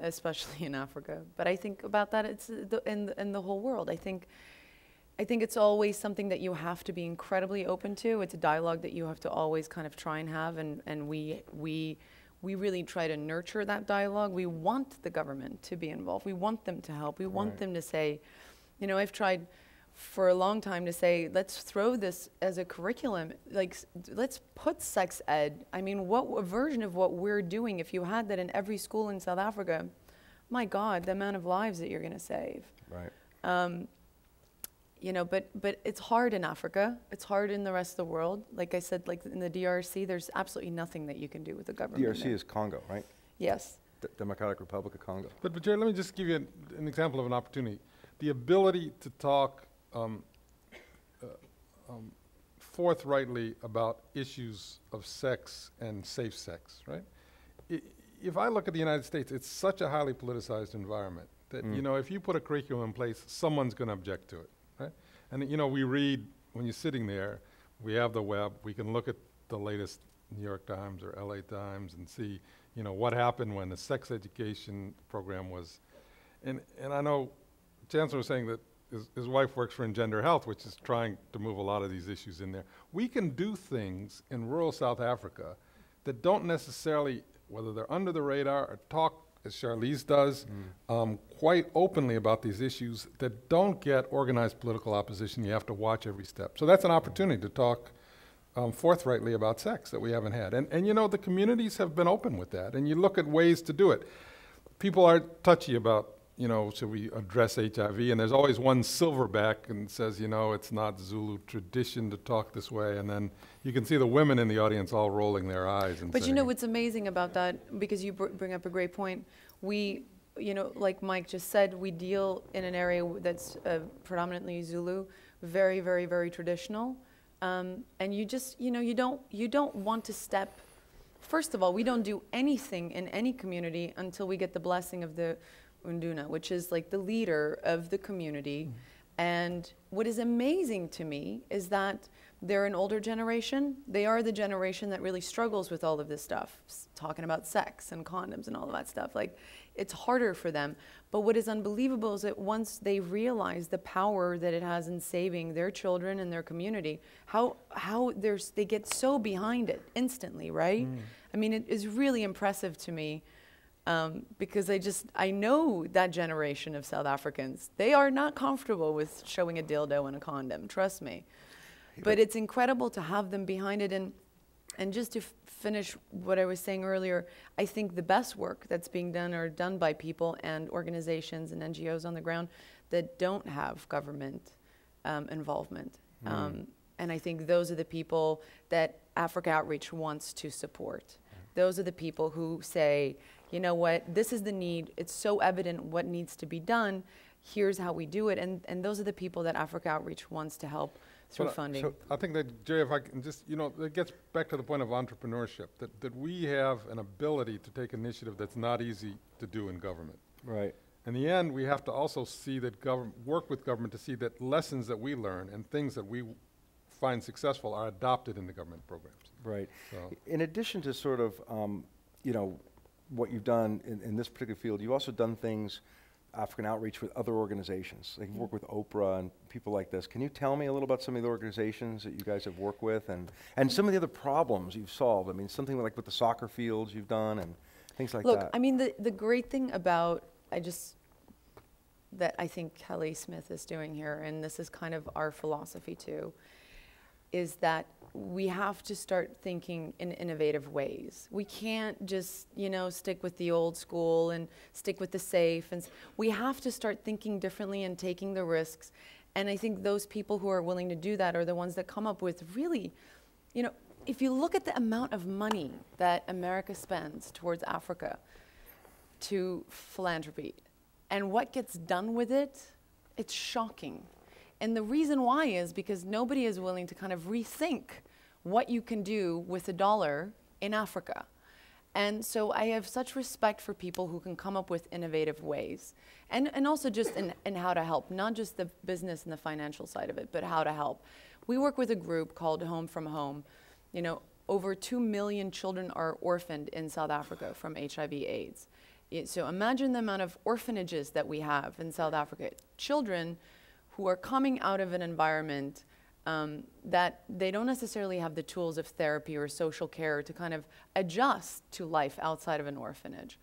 S11: especially in Africa. But I think about that, it's in the whole world. I think it's always something that you have to be incredibly open to. It's a dialogue that you have to always kind of try and have, and we really try to nurture that dialogue. We want the government to be involved. We want them to help. We want them to say, you know, I've tried for a long time to say, let's throw this as a curriculum. Like, let's put sex ed. I mean, what version of what we're doing, if you had that in every school in South Africa, my God, the amount of lives that you're going to save.
S12: Right.
S11: You know, but it's hard in Africa. It's hard in the rest of the world. Like I said, like in the DRC, there's absolutely nothing that you can do with the government.
S12: DRC is Congo, right?
S11: Yes.
S12: Democratic Republic of Congo.
S13: But Jerry, let me just give you an example of an opportunity. The ability to talk forthrightly about issues of sex and safe sex, right? If I look at the United States, it's such a highly politicized environment that, you know, if you put a curriculum in place, someone's going to object to it, right? And, you know, we read, when you're sitting there, we have the web, we can look at the latest New York Times or LA Times and see, you know, what happened when the sex education program was, and I know Chancellor was saying that his wife works for Engender Health, which is trying to move a lot of these issues in there. We can do things in rural South Africa that don't necessarily, whether they're under the radar or talk, as Charlize does, quite openly about these issues that don't get organized political opposition. You have to watch every step. So that's an opportunity to talk forthrightly about sex that we haven't had. And you know, the communities have been open with that. And you look at ways to do it. People are touchy about, you know, should we address HIV? And there's always one silverback and says, you know, it's not Zulu tradition to talk this way. And then you can see the women in the audience all rolling their eyes. And
S11: but
S13: saying,
S11: you know what's amazing about that, because you bring up a great point, we, you know, like Mike just said, we deal in an area that's predominantly Zulu, very, very, very traditional. And you just, you know, you don't want to step, first of all, we don't do anything in any community until we get the blessing of the Unduna, which is like the leader of the community. And what is amazing to me is that they're an older generation. They are the generation that really struggles with all of this stuff, talking about sex and condoms and all of that stuff. Like, it's harder for them. But what is unbelievable is that once they realize the power that it has in saving their children and their community, how they get so behind it instantly, right? I mean, it is really impressive to me. Because I know that generation of South Africans, they are not comfortable with showing a dildo and a condom, trust me. But it's incredible to have them behind it. And just to finish what I was saying earlier, I think the best work that's being done are done by people and organizations and NGOs on the ground that don't have government involvement. And I think those are the people that Africa Outreach wants to support. Those are the people who say, you know what, this is the need, it's so evident what needs to be done, here's how we do it, and those are the people that Africa Outreach wants to help through funding.
S13: So I think that, Jay, if I can just, you know, it gets back to the point of entrepreneurship, that we have an ability to take initiative that's not easy to do in government.
S12: Right.
S13: In the end, we have to also see that work with government to see that lessons that we learn and things that we find successful are adopted in the government programs. Right. So.
S12: In addition to sort of, you know, what you've done in this particular field, you've also done things, African Outreach, with other organizations. Like you work with Oprah and people like this. Can you tell me a little about some of the organizations that you guys have worked with and some of the other problems you've solved? I mean, something like with the soccer fields you've done and things like that.
S11: Look, I mean, the great thing about, that I think Kelly Smith is doing here, and this is kind of our philosophy too, is that we have to start thinking in innovative ways. We can't just, you know, stick with the old school and stick with the safe. And we have to start thinking differently and taking the risks. And I think those people who are willing to do that are the ones that come up with really, you know, if you look at the amount of money that America spends towards Africa to philanthropy and what gets done with it, it's shocking. And the reason why is because nobody is willing to kind of rethink what you can do with $1 in Africa. And so I have such respect for people who can come up with innovative ways. And also just in how to help, not just the business and the financial side of it, but how to help. We work with a group called Home from Home. You know, over 2 million children are orphaned in South Africa from HIV/AIDS. So imagine the amount of orphanages that we have in South Africa. Children who are coming out of an environment that they don't necessarily have the tools of therapy or social care to kind of adjust to life outside of an orphanage.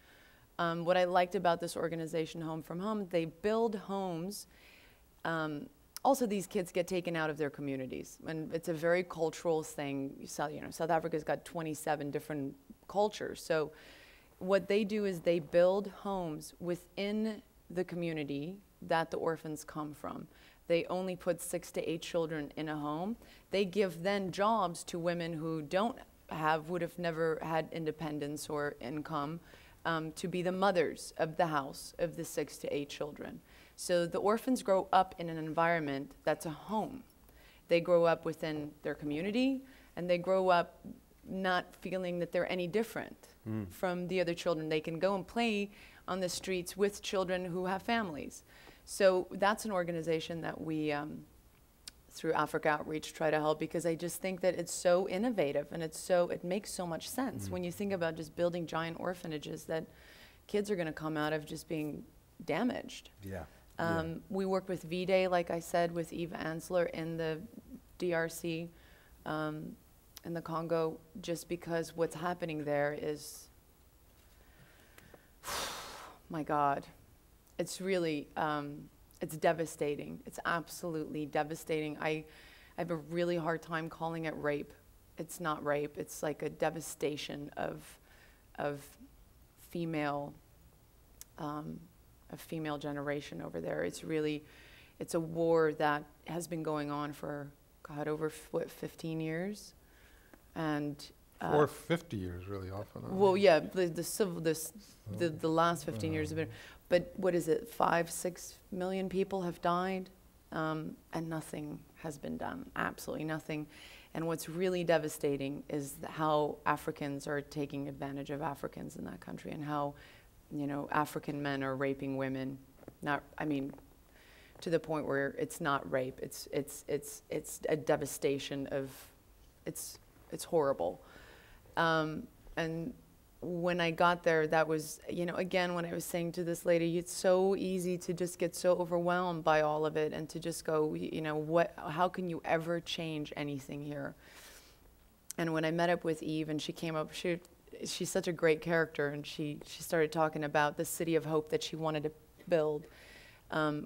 S11: What I liked about this organization, Home from Home, they build homes. Also, these kids get taken out of their communities, and it's a very cultural thing. You know, South Africa's got 27 different cultures. So what they do is they build homes within the community that the orphans come from. They only put 6 to 8 children in a home. They give then jobs to women who would have never had independence or income to be the mothers of the house of the 6 to 8 children. So the orphans grow up in an environment that's a home. they grow up within their community, and they grow up not feeling that they're any different from the other children. They can go and play on the streets with children who have families. So that's an organization that we, through Africa Outreach, try to help, because I just think that it's so innovative, and it makes so much sense when you think about just building giant orphanages that kids are going to come out of just being damaged.
S12: Yeah.
S11: We work with V-Day, like I said, with Eve Ansler in the DRC, in the Congo, just because what's happening there is, my God, it's really, it's devastating. It's absolutely devastating. I have a really hard time calling it rape. It's not rape. It's like a devastation of female, a female generation over there. It's really, it's a war that has been going on for, God, over, what, 15 years? And
S13: or 50 years, really, often.
S11: Well, yeah, the last 15 years have been, but what is it, 5-6 million people have died, and nothing has been done, absolutely nothing. And what's really devastating is how Africans are taking advantage of Africans in that country, and how, you know, African men are raping women. Not, I mean, to the point where it's not rape. It's a devastation of, it's horrible. And when I got there, that was, you know, again, when I was saying to this lady, it's so easy to just get so overwhelmed by all of it, and to just go, you know, how can you ever change anything here? And when I met up with Eve, and she came up, she's such a great character, and she started talking about the city of hope that she wanted to build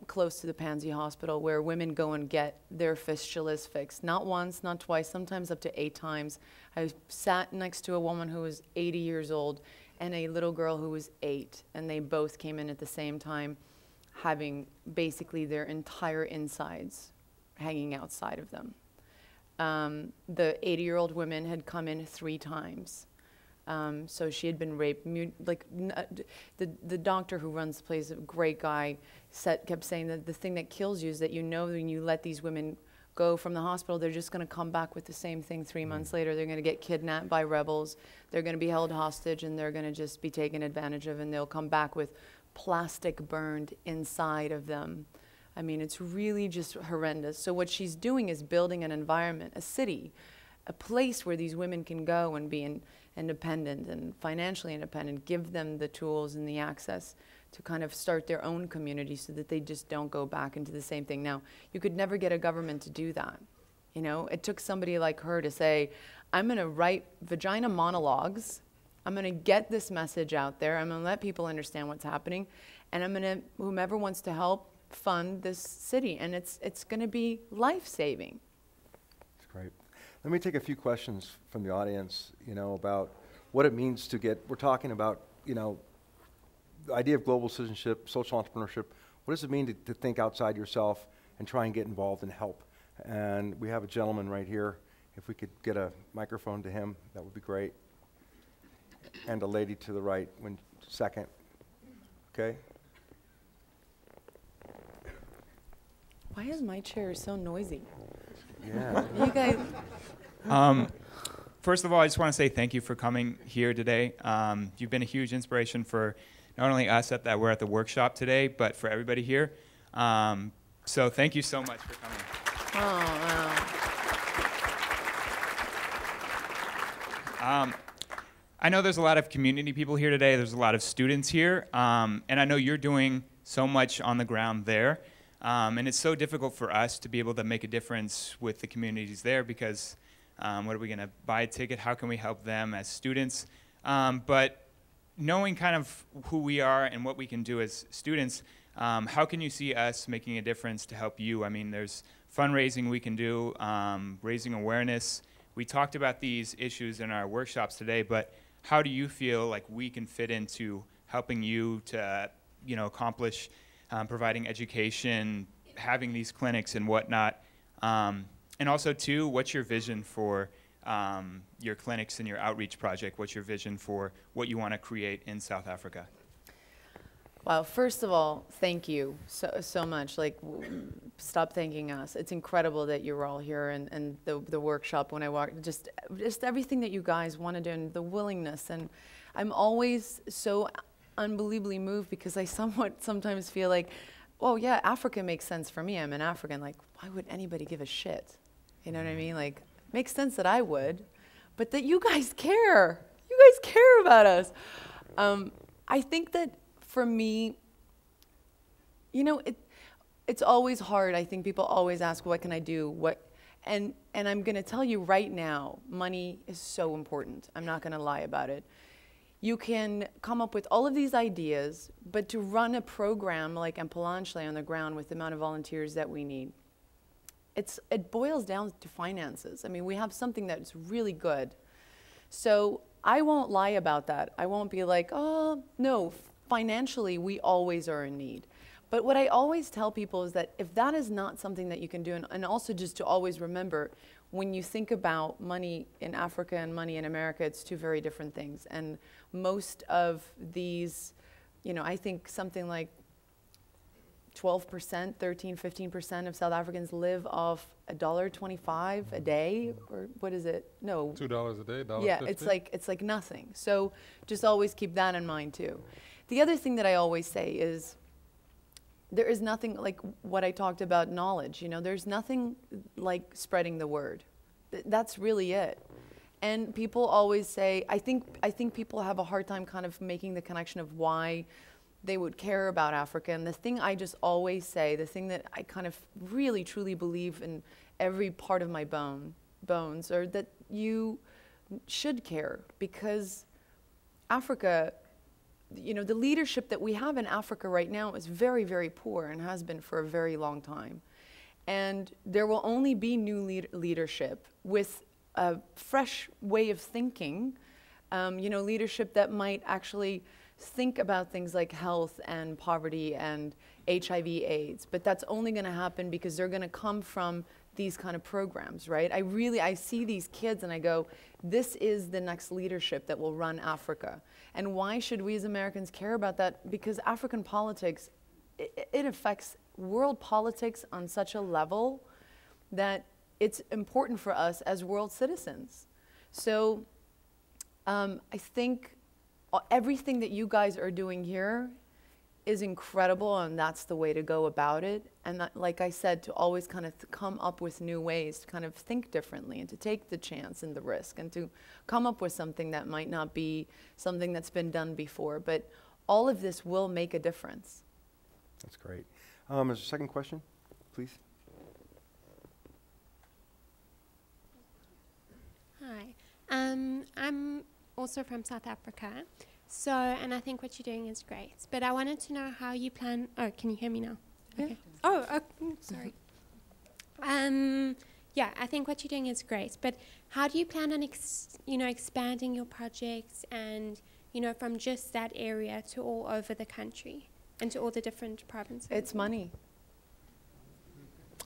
S11: close to the Pansy Hospital, where women go and get their fistulas fixed. Not once, not twice, sometimes up to 8 times. I sat next to a woman who was 80 years old and a little girl who was 8, and they both came in at the same time, having basically their entire insides hanging outside of them. The 80-year-old woman had come in 3 times. So she had been raped. The doctor who runs the place, a great guy, kept saying that the thing that kills you is that, you know, when you let these women go from the hospital, they're just going to come back with the same thing 3 months later. They're going to get kidnapped by rebels. They're going to be held hostage, and they're going to just be taken advantage of, and they'll come back with plastic burned inside of them. I mean, it's really just horrendous. So what she's doing is building an environment, a city, a place where these women can go and be independent and financially independent, give them the tools and the access to kind of start their own community, so that they just don't go back into the same thing. Now, you could never get a government to do that. You know, it took somebody like her to say, I'm going to write vagina monologues, I'm going to get this message out there, I'm going to let people understand what's happening, and I'm going to, whomever wants to help, fund this city, and it's going to be life-saving.
S12: That's great. Let me take a few questions from the audience, you know, about what it means to get, we're talking about, you know, the idea of global citizenship, social entrepreneurship. What does it mean to think outside yourself and try and get involved and help? And we have a gentleman right here. If we could get a microphone to him, that would be great. And a lady to the right, second. Okay?
S11: Why is my chair so noisy?
S12: Yeah.
S11: You guys.
S15: First of all, I just want to say thank you for coming here today. You've been a huge inspiration for not only us that we're at the workshop today, but for everybody here. So thank you so much for coming. I know there's a lot of community people here today. There's a lot of students here. And I know you're doing so much on the ground there. And it's so difficult for us to be able to make a difference with the communities there, because what are we going to buy a ticket? How can we help them as students? But knowing kind of who we are and what we can do as students, how can you see us making a difference to help you? I mean, there's fundraising we can do, raising awareness. We talked about these issues in our workshops today, but how do you feel like we can fit into helping you to, you know, accomplish providing education, having these clinics and whatnot? And also, too, what's your vision for your clinics and your outreach project? What's your vision for what you want to create in South Africa?
S9: Wow, first of all, thank you so much. Like, stop thanking us. It's incredible that you're all here, and the workshop when I walked, just everything that you guys want to do and the willingness. And I'm always so unbelievably moved because I sometimes feel like, oh yeah, Africa makes sense for me. I'm an African. Like, why would anybody give a shit? You know what I mean? Like, it makes sense that I would, but that you guys care. You guys care about us. I think that for me, you know, it's always hard. I think people always ask, what can I do? And I'm going to tell you right now, money is so important. I'm not going to lie about it. You can come up with all of these ideas, but to run a program like Mpolanchele on the ground with the amount of volunteers that we need, it boils down to finances. I mean, we have something that's really good. So I won't lie about that. I won't be like, oh, no, financially, we always are in need. But what I always tell people is that if that is not something that you can do, and also just to always remember, when you think about money in Africa and money in America, it's two very different things. And most of these, you know, I think something like 12%, 13, 15% of South Africans live off $1.25 a day, or what is it? No.
S13: $2 a day, $1.50?
S9: Yeah, it's like nothing. So just always keep that in mind too. The other thing that I always say is there is nothing like what I talked about knowledge. You know, there's nothing like spreading the word. That's really it. And people always say, I think people have a hard time kind of making the connection of why they would care about Africa. And the thing I just always say, the thing that I kind of really truly believe in every part of my bones, are that you should care, because Africa, you know, the leadership that we have in Africa right now is very, very poor and has been for a very long time. And there will only be new leadership with a fresh way of thinking, you know, leadership that might actually think about things like health and poverty and HIV/AIDS. But that's only going to happen because they're going to come from these kind of programs, right? I see these kids and I go, this is the next leadership that will run Africa. And why should we as Americans care about that? Because African politics, it affects world politics on such a level that it's important for us as world citizens. So I think everything that you guys are doing here is incredible, and that's the way to go about it. And that, like I said, to always kind of come up with new ways to kind of think differently and to take the chance and the risk and to come up with something that might not be something that's been done before. But all of this will make a difference.
S12: That's great. Is there a second question, please?
S16: Hi. I'm also from South Africa. So, and I think what you're doing is great. But I wanted to know how you plan. Oh, can you hear me now?
S9: Yeah.
S16: Okay. Oh, sorry. Yeah, I think what you're doing is great. But how do you plan on, expanding your projects and, from just that area to all over the country and to all the different provinces?
S9: It's money.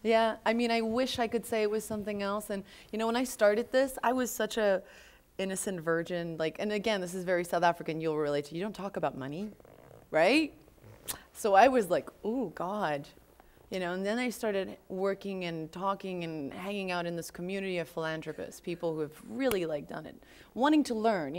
S9: Yeah, I mean, I wish I could say it was something else. And, when I started this, I was such a innocent virgin, and again, this is very South African, you'll relate to, you don't talk about money, right? So I was like, oh God, and then I started working and talking and hanging out in this community of philanthropists, people who have really done it, wanting to learn,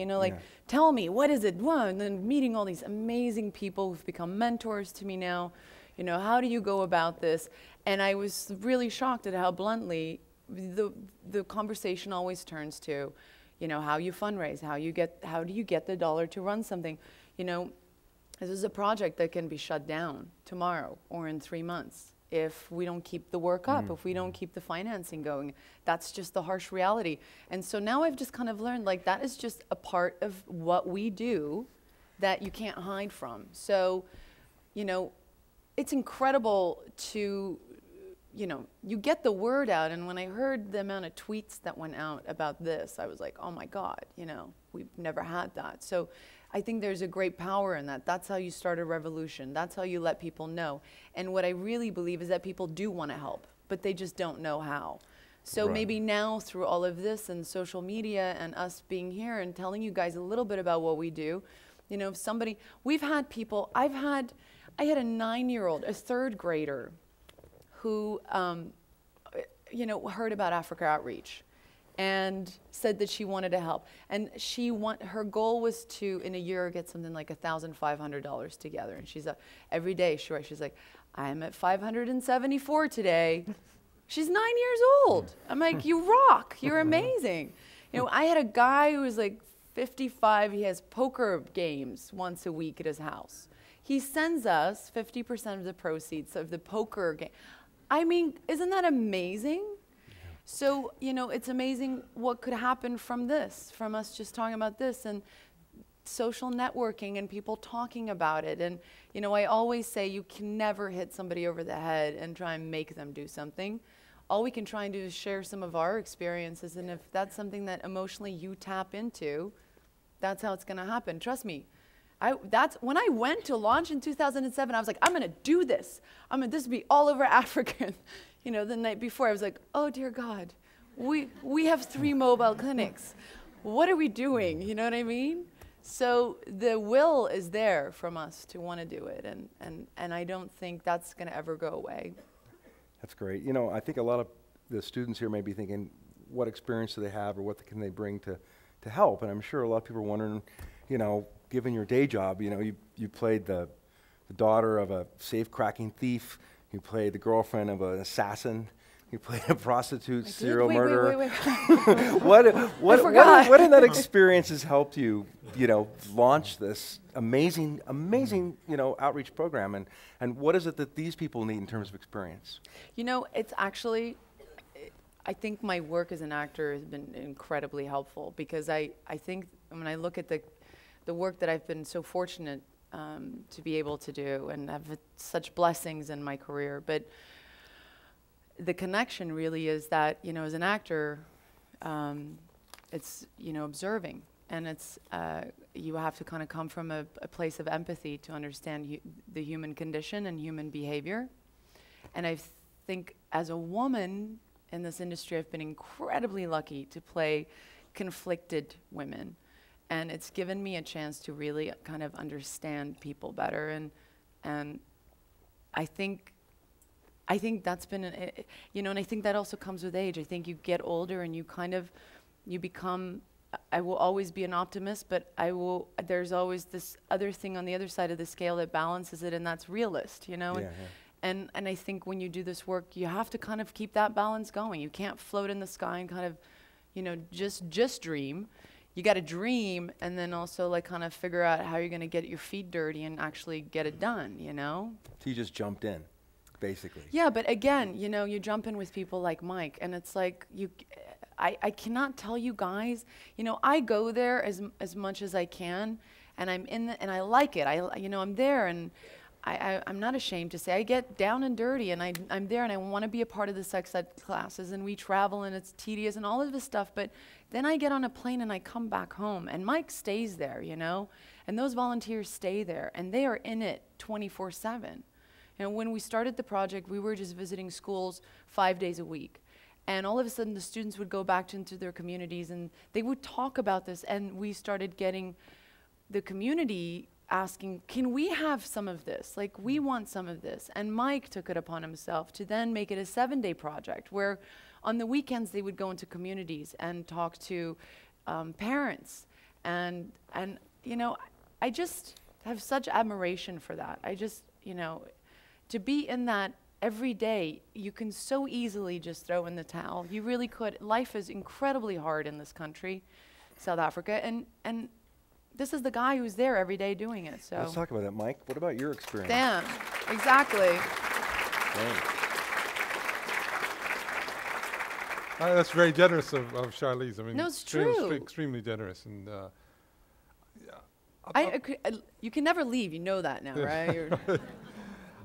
S9: tell me, what is it? And then meeting all these amazing people who've become mentors to me now, how do you go about this? And I was really shocked at how bluntly the conversation always turns to, how you fundraise, how do you get the dollar to run something? This is a project that can be shut down tomorrow or in 3 months if we don't keep the work up, if we don't keep the financing going. That's just the harsh reality. And so now I've just kind of learned, that is just a part of what we do that you can't hide from. So, it's incredible to, you get the word out, and when I heard the amount of tweets that went out about this, I was like, oh my God, we've never had that. So I think there's a great power in that. That's how you start a revolution. That's how you let people know. And what I really believe is that people do want to help, but they just don't know how. So maybe now through all of this and social media and us being here and telling you guys a little bit about what we do, if somebody, I've had
S11: I had a 9-year-old, a 3rd grader, who, you know, heard about Africa Outreach and said that she wanted to help. And her goal was to, in a year, get something like $1,500 together. And she's every day, she's like, I'm at 574 today. She's 9 years old. I'm like, you rock, you're amazing. You know, I had a guy who was like 55, he has poker games once a week at his house. He sends us 50% of the proceeds of the poker game. I mean, isn't that amazing? So, you know, it's amazing what could happen from this, from us just talking about this and social networking and people talking about it. And, you know, I always say you can never hit somebody over the head and try and make them do something. All we can try and do is share some of our experiences. And if that's something that emotionally you tap into, that's how it's going to happen. Trust me. That's when I went to launch in 2007, I was like, I'm going to do this. This will be all over Africa. You know, the night before, I was like, oh, dear God, we have 3 mobile clinics. What are we doing? You know what I mean? So the will is there from us to want to do it, and I don't think that's going to ever go away.
S12: That's great. You know, I think a lot of the students here may be thinking, what experience do they have or what can they bring to help? And I'm sure a lot of people are wondering, you know, given your day job, you know, you played the daughter of a safe-cracking thief, you played the girlfriend of an assassin, you played a prostitute, serial murderer.
S11: Wait.
S12: What in that experience has helped you, you know, launch this amazing, you know, outreach program? And what is it that these people need in terms of experience?
S11: You know, it's actually, I think my work as an actor has been incredibly helpful, because I think when I look at the work that I've been so fortunate to be able to do, and have had such blessings in my career, but the connection really is that, you know, as an actor, it's, you know, observing, and it's, you have to kind of come from a place of empathy to understand the human condition and human behavior. And I think as a woman in this industry, I've been incredibly lucky to play conflicted women. And it's given me a chance to really kind of understand people better. And I think that's been, you know, and I think that also comes with age. I think you get older and you become, I will always be an optimist, but there's always this other thing on the other side of the scale that balances it, and that's realist, you know? And I think when you do this work, you have to kind of keep that balance going. You can't float in the sky and kind of, you know, just dream. You got to dream and then also like kind of figure out how you're going to get your feet dirty and actually get it done, you know?
S12: So you just jumped in, basically.
S11: Yeah, but again, you know, you jump in with people like Mike, and it's like I cannot tell you guys, you know, I go there as much as I can, and I'm and I like it. You know, I'm there, and I'm not ashamed to say I get down and dirty, and I'm there, and I want to be a part of the sex ed classes, and we travel, and it's tedious and all of this stuff, but then I get on a plane and I come back home, and Mike stays there, you know, and those volunteers stay there, and they are in it 24/7. You know, when we started the project, we were just visiting schools 5 days a week, and all of a sudden the students would go back into their communities, and they would talk about this, and we started getting the community asking, can we have some of this? Like, we want some of this. And Mike took it upon himself to then make it a 7-day project, where on the weekends they would go into communities and talk to parents. And you know, I just have such admiration for that. I just, you know, to be in that every day, you can so easily just throw in the towel. You really could. Life is incredibly hard in this country, South Africa, and this is the guy who's there every day doing it. So
S12: let's talk about that, Mike. What about your experience?
S11: Damn, exactly.
S13: That's very generous of Charlize. I mean,
S11: no, it's true.
S13: Extremely generous, and
S11: you can never leave. You know that now, right?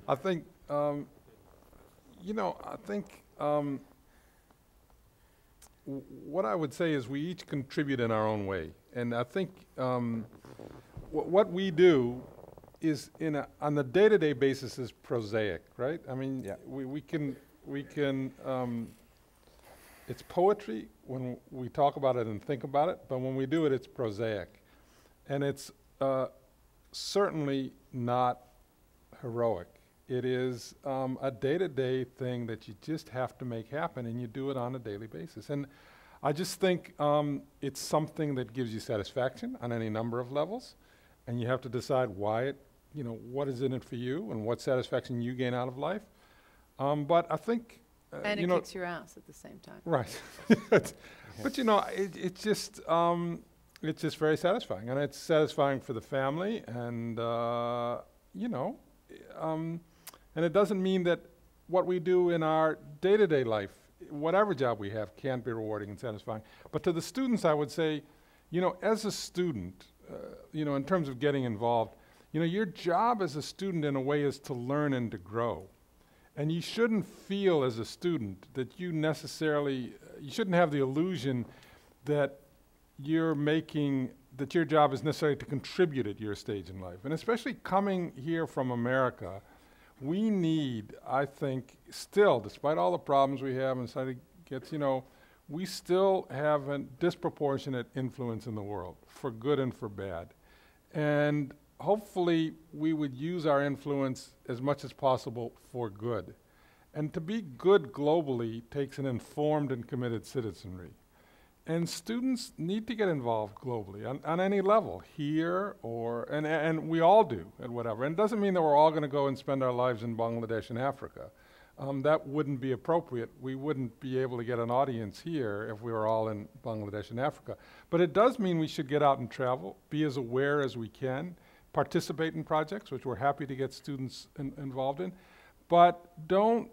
S13: I think, you know, I think what I would say is we each contribute in our own way. And I think what we do is on the day-to-day basis is prosaic, right? I mean, we can it's poetry when we talk about it and think about it, but when we do it, it's prosaic. And it's certainly not heroic. It is a day-to-day thing that you just have to make happen, and you do it on a daily basis. And I just think it's something that gives you satisfaction on any number of levels, and you have to decide why it, what is in it for you and what satisfaction you gain out of life. But I think,
S9: and it kicks your ass at the same time.
S13: Right. But it's just very satisfying, and it's satisfying for the family, and and it doesn't mean that what we do in our day-to-day life, whatever job we have, can't be rewarding and satisfying. But to the students, I would say, as a student, in terms of getting involved, your job as a student in a way is to learn and to grow. And you shouldn't feel as a student that you shouldn't have the illusion that your job is necessarily to contribute at your stage in life. And especially coming here from America, we need, I think, still, despite all the problems we have and society gets, we still have a disproportionate influence in the world, for good and for bad. And hopefully we would use our influence as much as possible for good. And to be good globally takes an informed and committed citizenry. And students need to get involved globally on any level, here and we all do, and whatever. And it doesn't mean that we're all going to go and spend our lives in Bangladesh and Africa. That wouldn't be appropriate. We wouldn't be able to get an audience here if we were all in Bangladesh and Africa. But it does mean we should get out and travel, be as aware as we can, participate in projects, which we're happy to get students involved in. But don't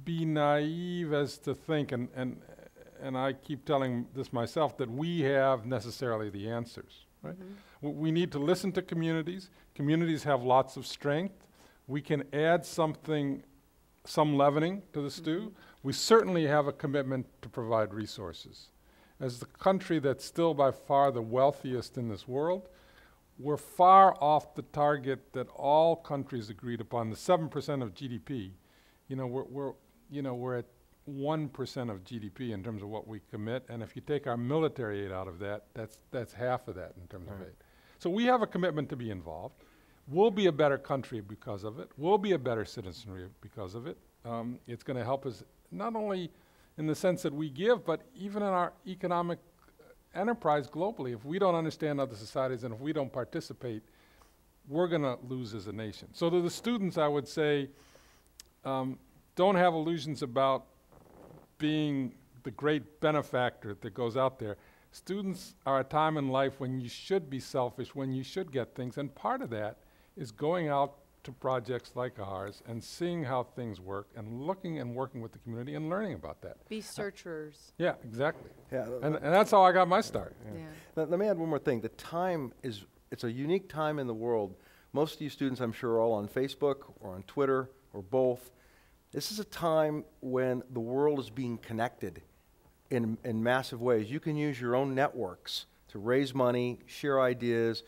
S13: be naive as to think, and I keep telling this myself, that we have necessarily the answers, right? Mm-hmm. We need to listen to communities. Communities have lots of strength. We can add some leavening to the stew. We certainly have a commitment to provide resources. As the country that's still by far the wealthiest in this world, we're far off the target that all countries agreed upon, the 7% of GDP. We're at 1% of GDP in terms of what we commit, and if you take our military aid out of that, that's half of that in terms of aid. So we have a commitment to be involved. We'll be a better country because of it. We'll be a better citizenry because of it. It's going to help us not only in the sense that we give, but even in our economic enterprise globally. If we don't understand other societies and if we don't participate, we're going to lose as a nation. So to the students, I would say, don't have illusions about being the great benefactor that goes out there. Students are a time in life when you should be selfish, when you should get things, and part of that is going out to projects like ours and seeing how things work and looking and working with the community and learning about that.
S9: Be searchers.
S13: Yeah, exactly. Yeah, and that's how I got my start.
S12: Yeah. Let me add one more thing. The time it's a unique time in the world. Most of you students, I'm sure, are all on Facebook or on Twitter or both. This is a time when the world is being connected in massive ways. You can use your own networks to raise money, share ideas,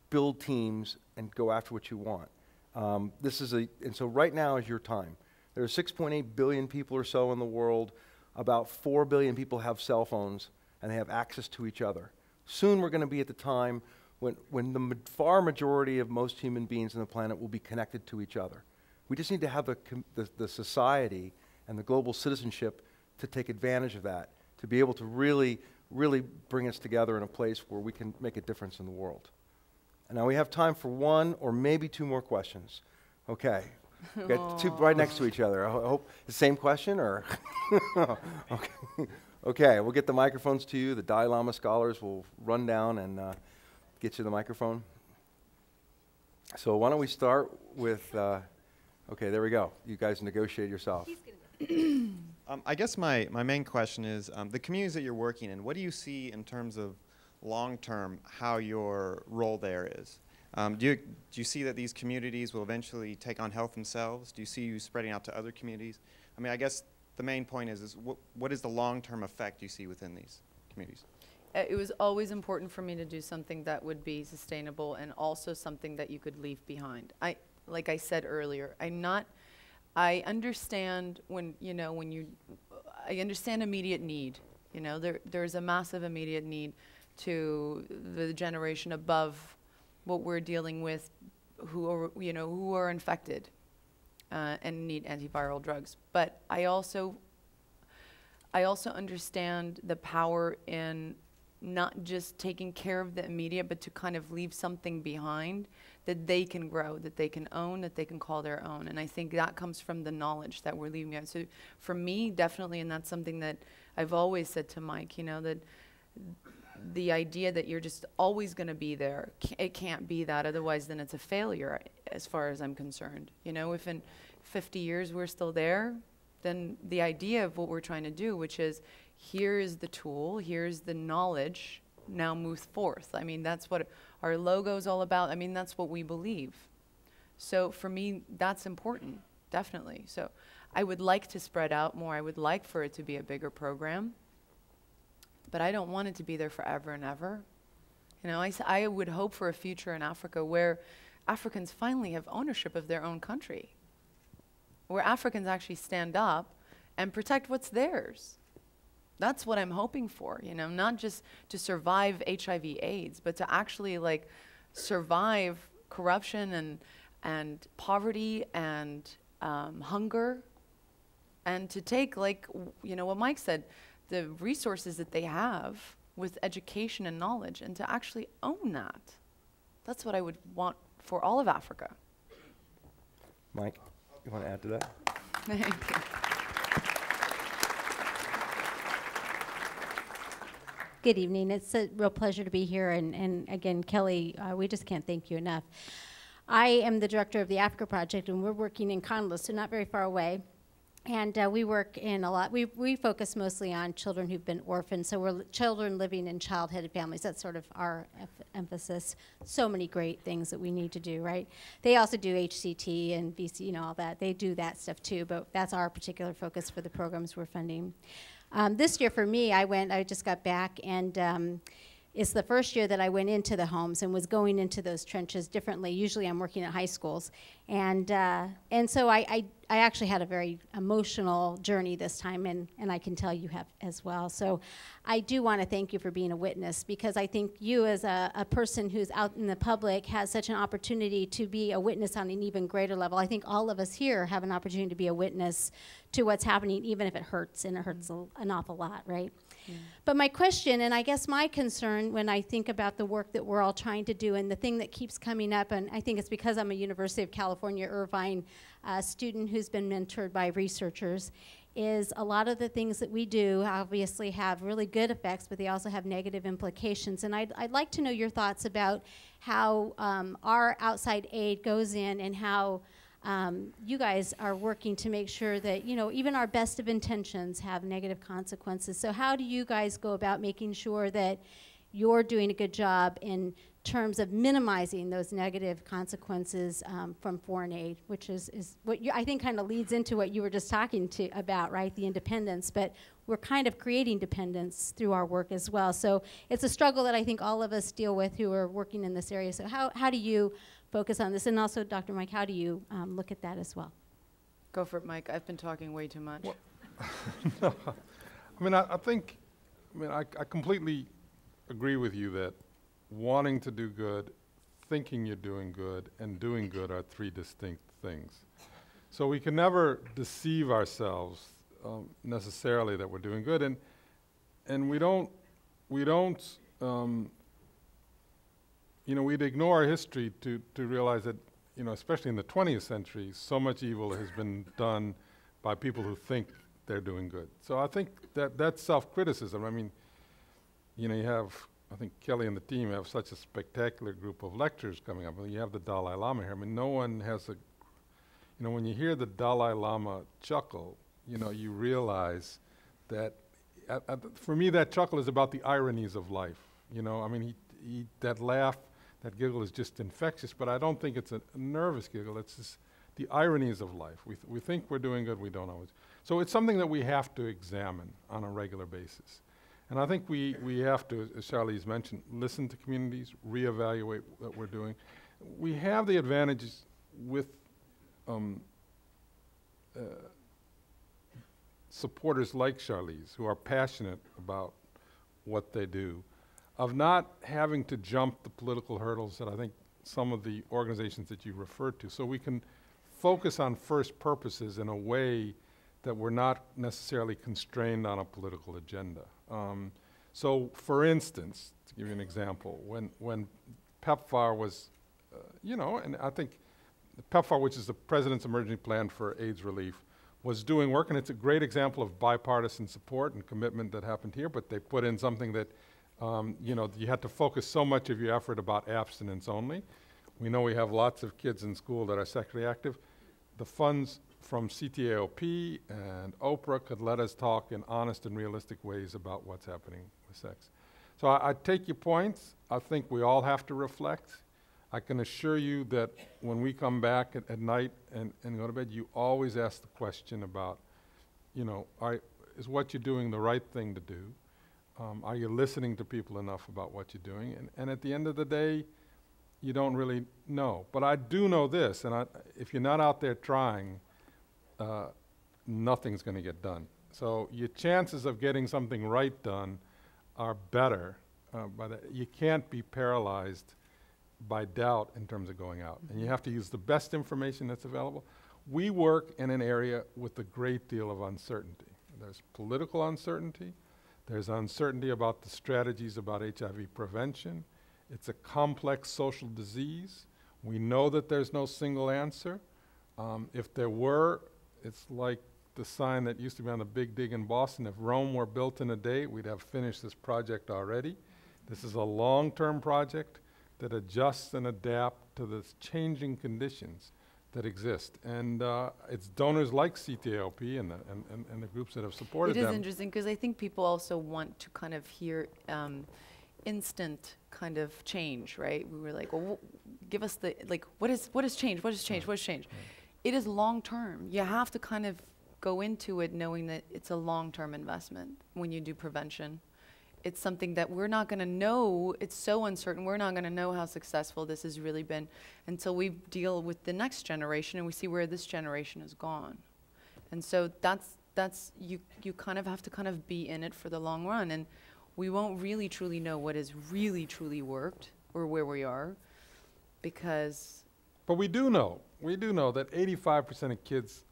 S12: build teams, and go after what you want. And so right now is your time. There are 6.8 billion people or so in the world. About 4 billion people have cell phones, and they have access to each other. Soon we're going to be at the time when the far majority of most human beings on the planet will be connected to each other. We just need to have the society and the global citizenship to take advantage of that, to be able to really, really bring us together in a place where we can make a difference in the world. And now we have time for one or maybe two more questions. Okay. We got two right next to each other. I hope the same question or? Okay. Okay, we'll get the microphones to you. The Dalai Lama scholars will run down and get you the microphone. So why don't we start with, okay, there we go. You guys negotiate yourself.
S17: I guess my main question is, the communities that you're working in, what do you see in terms of long-term how your role there is? Do you see that these communities will eventually take on health themselves? Do you see you spreading out to other communities? I mean, I guess the main point is what is the long-term effect you see within these communities?
S9: It was always important for me to do something that would be sustainable and also something that you could leave behind. Like I said earlier, I understand I understand immediate need. There's a massive immediate need to the generation above what we're dealing with
S11: who are infected and need antiviral drugs. But I also understand the power in not just taking care of the immediate, but to kind of leave something behind that they can grow, that they can own, that they can call their own. And I think that comes from the knowledge that we're leaving behind. So for me, definitely, and that's something that I've always said to Mike, that the idea that you're just always going to be there, it can't be that. Otherwise, then it's a failure as far as I'm concerned. If in 50 years we're still there, then the idea of what we're trying to do, which is here is the tool, here's the knowledge, now move forth. I mean, that's what our logo is all about. I mean, that's what we believe. So for me, that's important, definitely. So I would like to spread out more. I would like for it to be a bigger program. But I don't want it to be there forever and ever. I would hope for a future in Africa where Africans finally have ownership of their own country, where Africans actually stand up and protect what's theirs. That's what I'm hoping for, not just to survive HIV/AIDS, but to actually survive corruption and poverty and hunger, and to take what Mike said, the resources that they have with education and knowledge, and to actually own that. That's what I would want for all of Africa.
S12: Mike, you want to add to that?
S11: Thank you.
S18: Good evening. It's a real pleasure to be here. And again, Kelly, we just can't thank you enough. I am the director of the Africa Project, and we're working in Conlo, so not very far away. And we work in a lot, we focus mostly on children who've been orphaned, so we're children living in child-headed families. That's sort of our emphasis. So many great things that we need to do, right? They also do HCT and VC, all that. They do that stuff too, but that's our particular focus for the programs we're funding. This year for me, I just got back, and it's the first year that I went into the homes and was going into those trenches differently. Usually I'm working at high schools. And so I actually had a very emotional journey this time, and I can tell you have as well. So I do want to thank you for being a witness, because I think you as a person who's out in the public has such an opportunity to be a witness on an even greater level. I think all of us here have an opportunity to be a witness to what's happening, even if it hurts, and it hurts an awful lot, right? Yeah. But my question, and I guess my concern when I think about the work that we're all trying to do, and the thing that keeps coming up, and I think it's because I'm a University of California, Irvine student who's been mentored by researchers, is a lot of the things that we do obviously have really good effects, but they also have negative implications. And I'd like to know your thoughts about how our outside aid goes in, and how you guys are working to make sure that, even our best of intentions have negative consequences. So how do you guys go about making sure that you're doing a good job in terms of minimizing those negative consequences from foreign aid, which is what I think kind of leads into what you were just talking about, right? The independence, but we're kind of creating dependence through our work as well. So it's a struggle that I think all of us deal with who are working in this area. So how do you focus on this? And also, Dr. Mike, how do you look at that as well?
S11: Go for it, Mike. I've been talking way too much.
S13: Well, I completely agree with you that wanting to do good, thinking you're doing good, and doing good are three distinct things. So we can never deceive ourselves necessarily that we're doing good, and we'd ignore our history to realize that, especially in the 20th century, so much evil has been done by people who think they're doing good. So I think that's self-criticism. I mean, I think Kelly and the team have such a spectacular group of lecturers coming up. You have the Dalai Lama here. I mean, no one has when you hear the Dalai Lama chuckle, you realize that, for me, that chuckle is about the ironies of life. That laugh, that giggle is just infectious, but I don't think it's a nervous giggle. It's just the ironies of life. We think we're doing good, we don't always. So it's something that we have to examine on a regular basis. And I think we have to, as Charlize mentioned, listen to communities, reevaluate what we're doing. We have the advantages with supporters like Charlize, who are passionate about what they do, of not having to jump the political hurdles that I think some of the organizations that you referred to, so we can focus on first purposes in a way that we're not necessarily constrained on a political agenda. So, for instance, to give you an example, when PEPFAR was, and I think PEPFAR, which is the President's Emergency Plan for AIDS Relief, was doing work, and it's a great example of bipartisan support and commitment that happened here, but they put in something that, you had to focus so much of your effort about abstinence only. We know we have lots of kids in school that are sexually active. The funds from CTAOP and Oprah could let us talk in honest and realistic ways about what's happening with sex. So I take your points. I think we all have to reflect. I can assure you that when we come back at night and go to bed, you always ask the question about, is what you're doing the right thing to do? Are you listening to people enough about what you're doing? And at the end of the day, you don't really know. But I do know this, and if you're not out there trying, nothing's going to get done. So your chances of getting something right done are better. You can't be paralyzed by doubt in terms of going out. And you have to use the best information that's available. We work in an area with a great deal of uncertainty. There's political uncertainty. There's uncertainty about the strategies about HIV prevention. It's a complex social disease. We know that there's no single answer. If there were, it's like the sign that used to be on the Big Dig in Boston. If Rome were built in a day, we'd have finished this project already. This is a long-term project that adjusts and adapts to the changing conditions that exist. And it's donors like CTAOP and the groups that have supported them.
S11: It is interesting because I think people also want to kind of hear instant kind of change, right? We were like, well, give us the, like, what has changed? What has changed? What has changed? It is long-term. You have to kind of go into it knowing that it's a long-term investment when you do prevention. It's something that we're not going to know. It's so uncertain. We're not going to know how successful this has really been until we deal with the next generation and we see where this generation has gone. And so that's you kind of have to kind of be in it for the long run. And we won't really truly know what has really truly worked or where we are because...
S13: But we do know that 85% of kids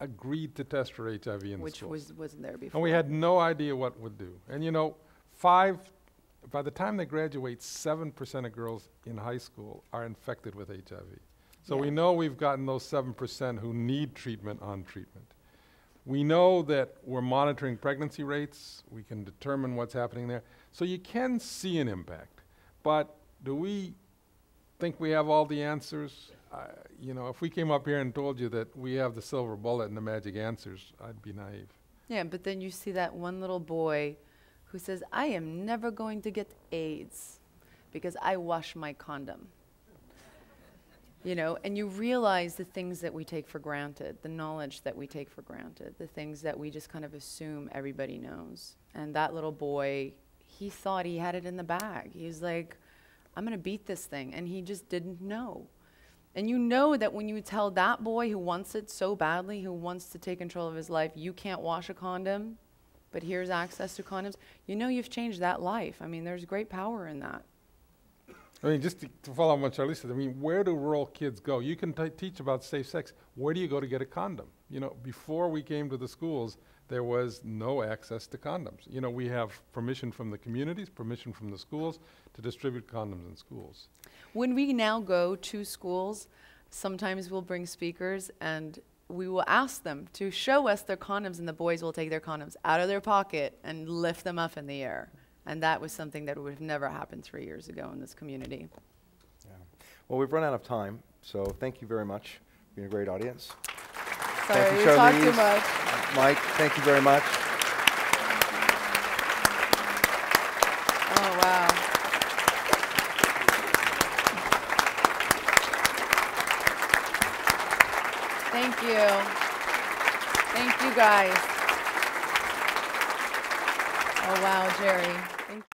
S13: agreed to test for HIV in the schools.
S11: Which wasn't there before.
S13: And we had no idea what it would do. And by the time they graduate, 7% of girls in high school are infected with HIV. So we know we've gotten those 7% who need treatment on treatment. We know that we're monitoring pregnancy rates. We can determine what's happening there. So you can see an impact. But do we think we have all the answers? If we came up here and told you that we have the silver bullet and the magic answers, I'd be naive.
S11: Yeah, but then you see that one little boy who says, I am never going to get AIDS because I wash my condom. And you realize the things that we take for granted, the knowledge that we take for granted, the things that we just kind of assume everybody knows. And that little boy, he thought he had it in the bag. He was like, I'm going to beat this thing. And he just didn't know. And you know that when you tell that boy who wants it so badly, who wants to take control of his life, you can't wash a condom, but here's access to condoms, you've changed that life. I mean, there's great power in that.
S13: I mean, just to follow up on what Charlize said, where do rural kids go? You can teach about safe sex. Where do you go to get a condom? Before we came to the schools, there was no access to condoms. We have permission from the communities, permission from the schools to distribute condoms in schools.
S11: When we now go to schools, sometimes we'll bring speakers and we will ask them to show us their condoms, and the boys will take their condoms out of their pocket and lift them up in the air. And that was something that would have never happened 3 years ago in this community.
S12: Yeah. Well, we've run out of time, so thank you very much. You've been a great audience.
S11: Sorry,
S12: thank you,
S11: we talked
S12: Charlize.
S11: too much.
S12: Mike, thank you very much.
S11: Oh, wow. Thank you. Thank you, guys. Oh, wow, Jerry.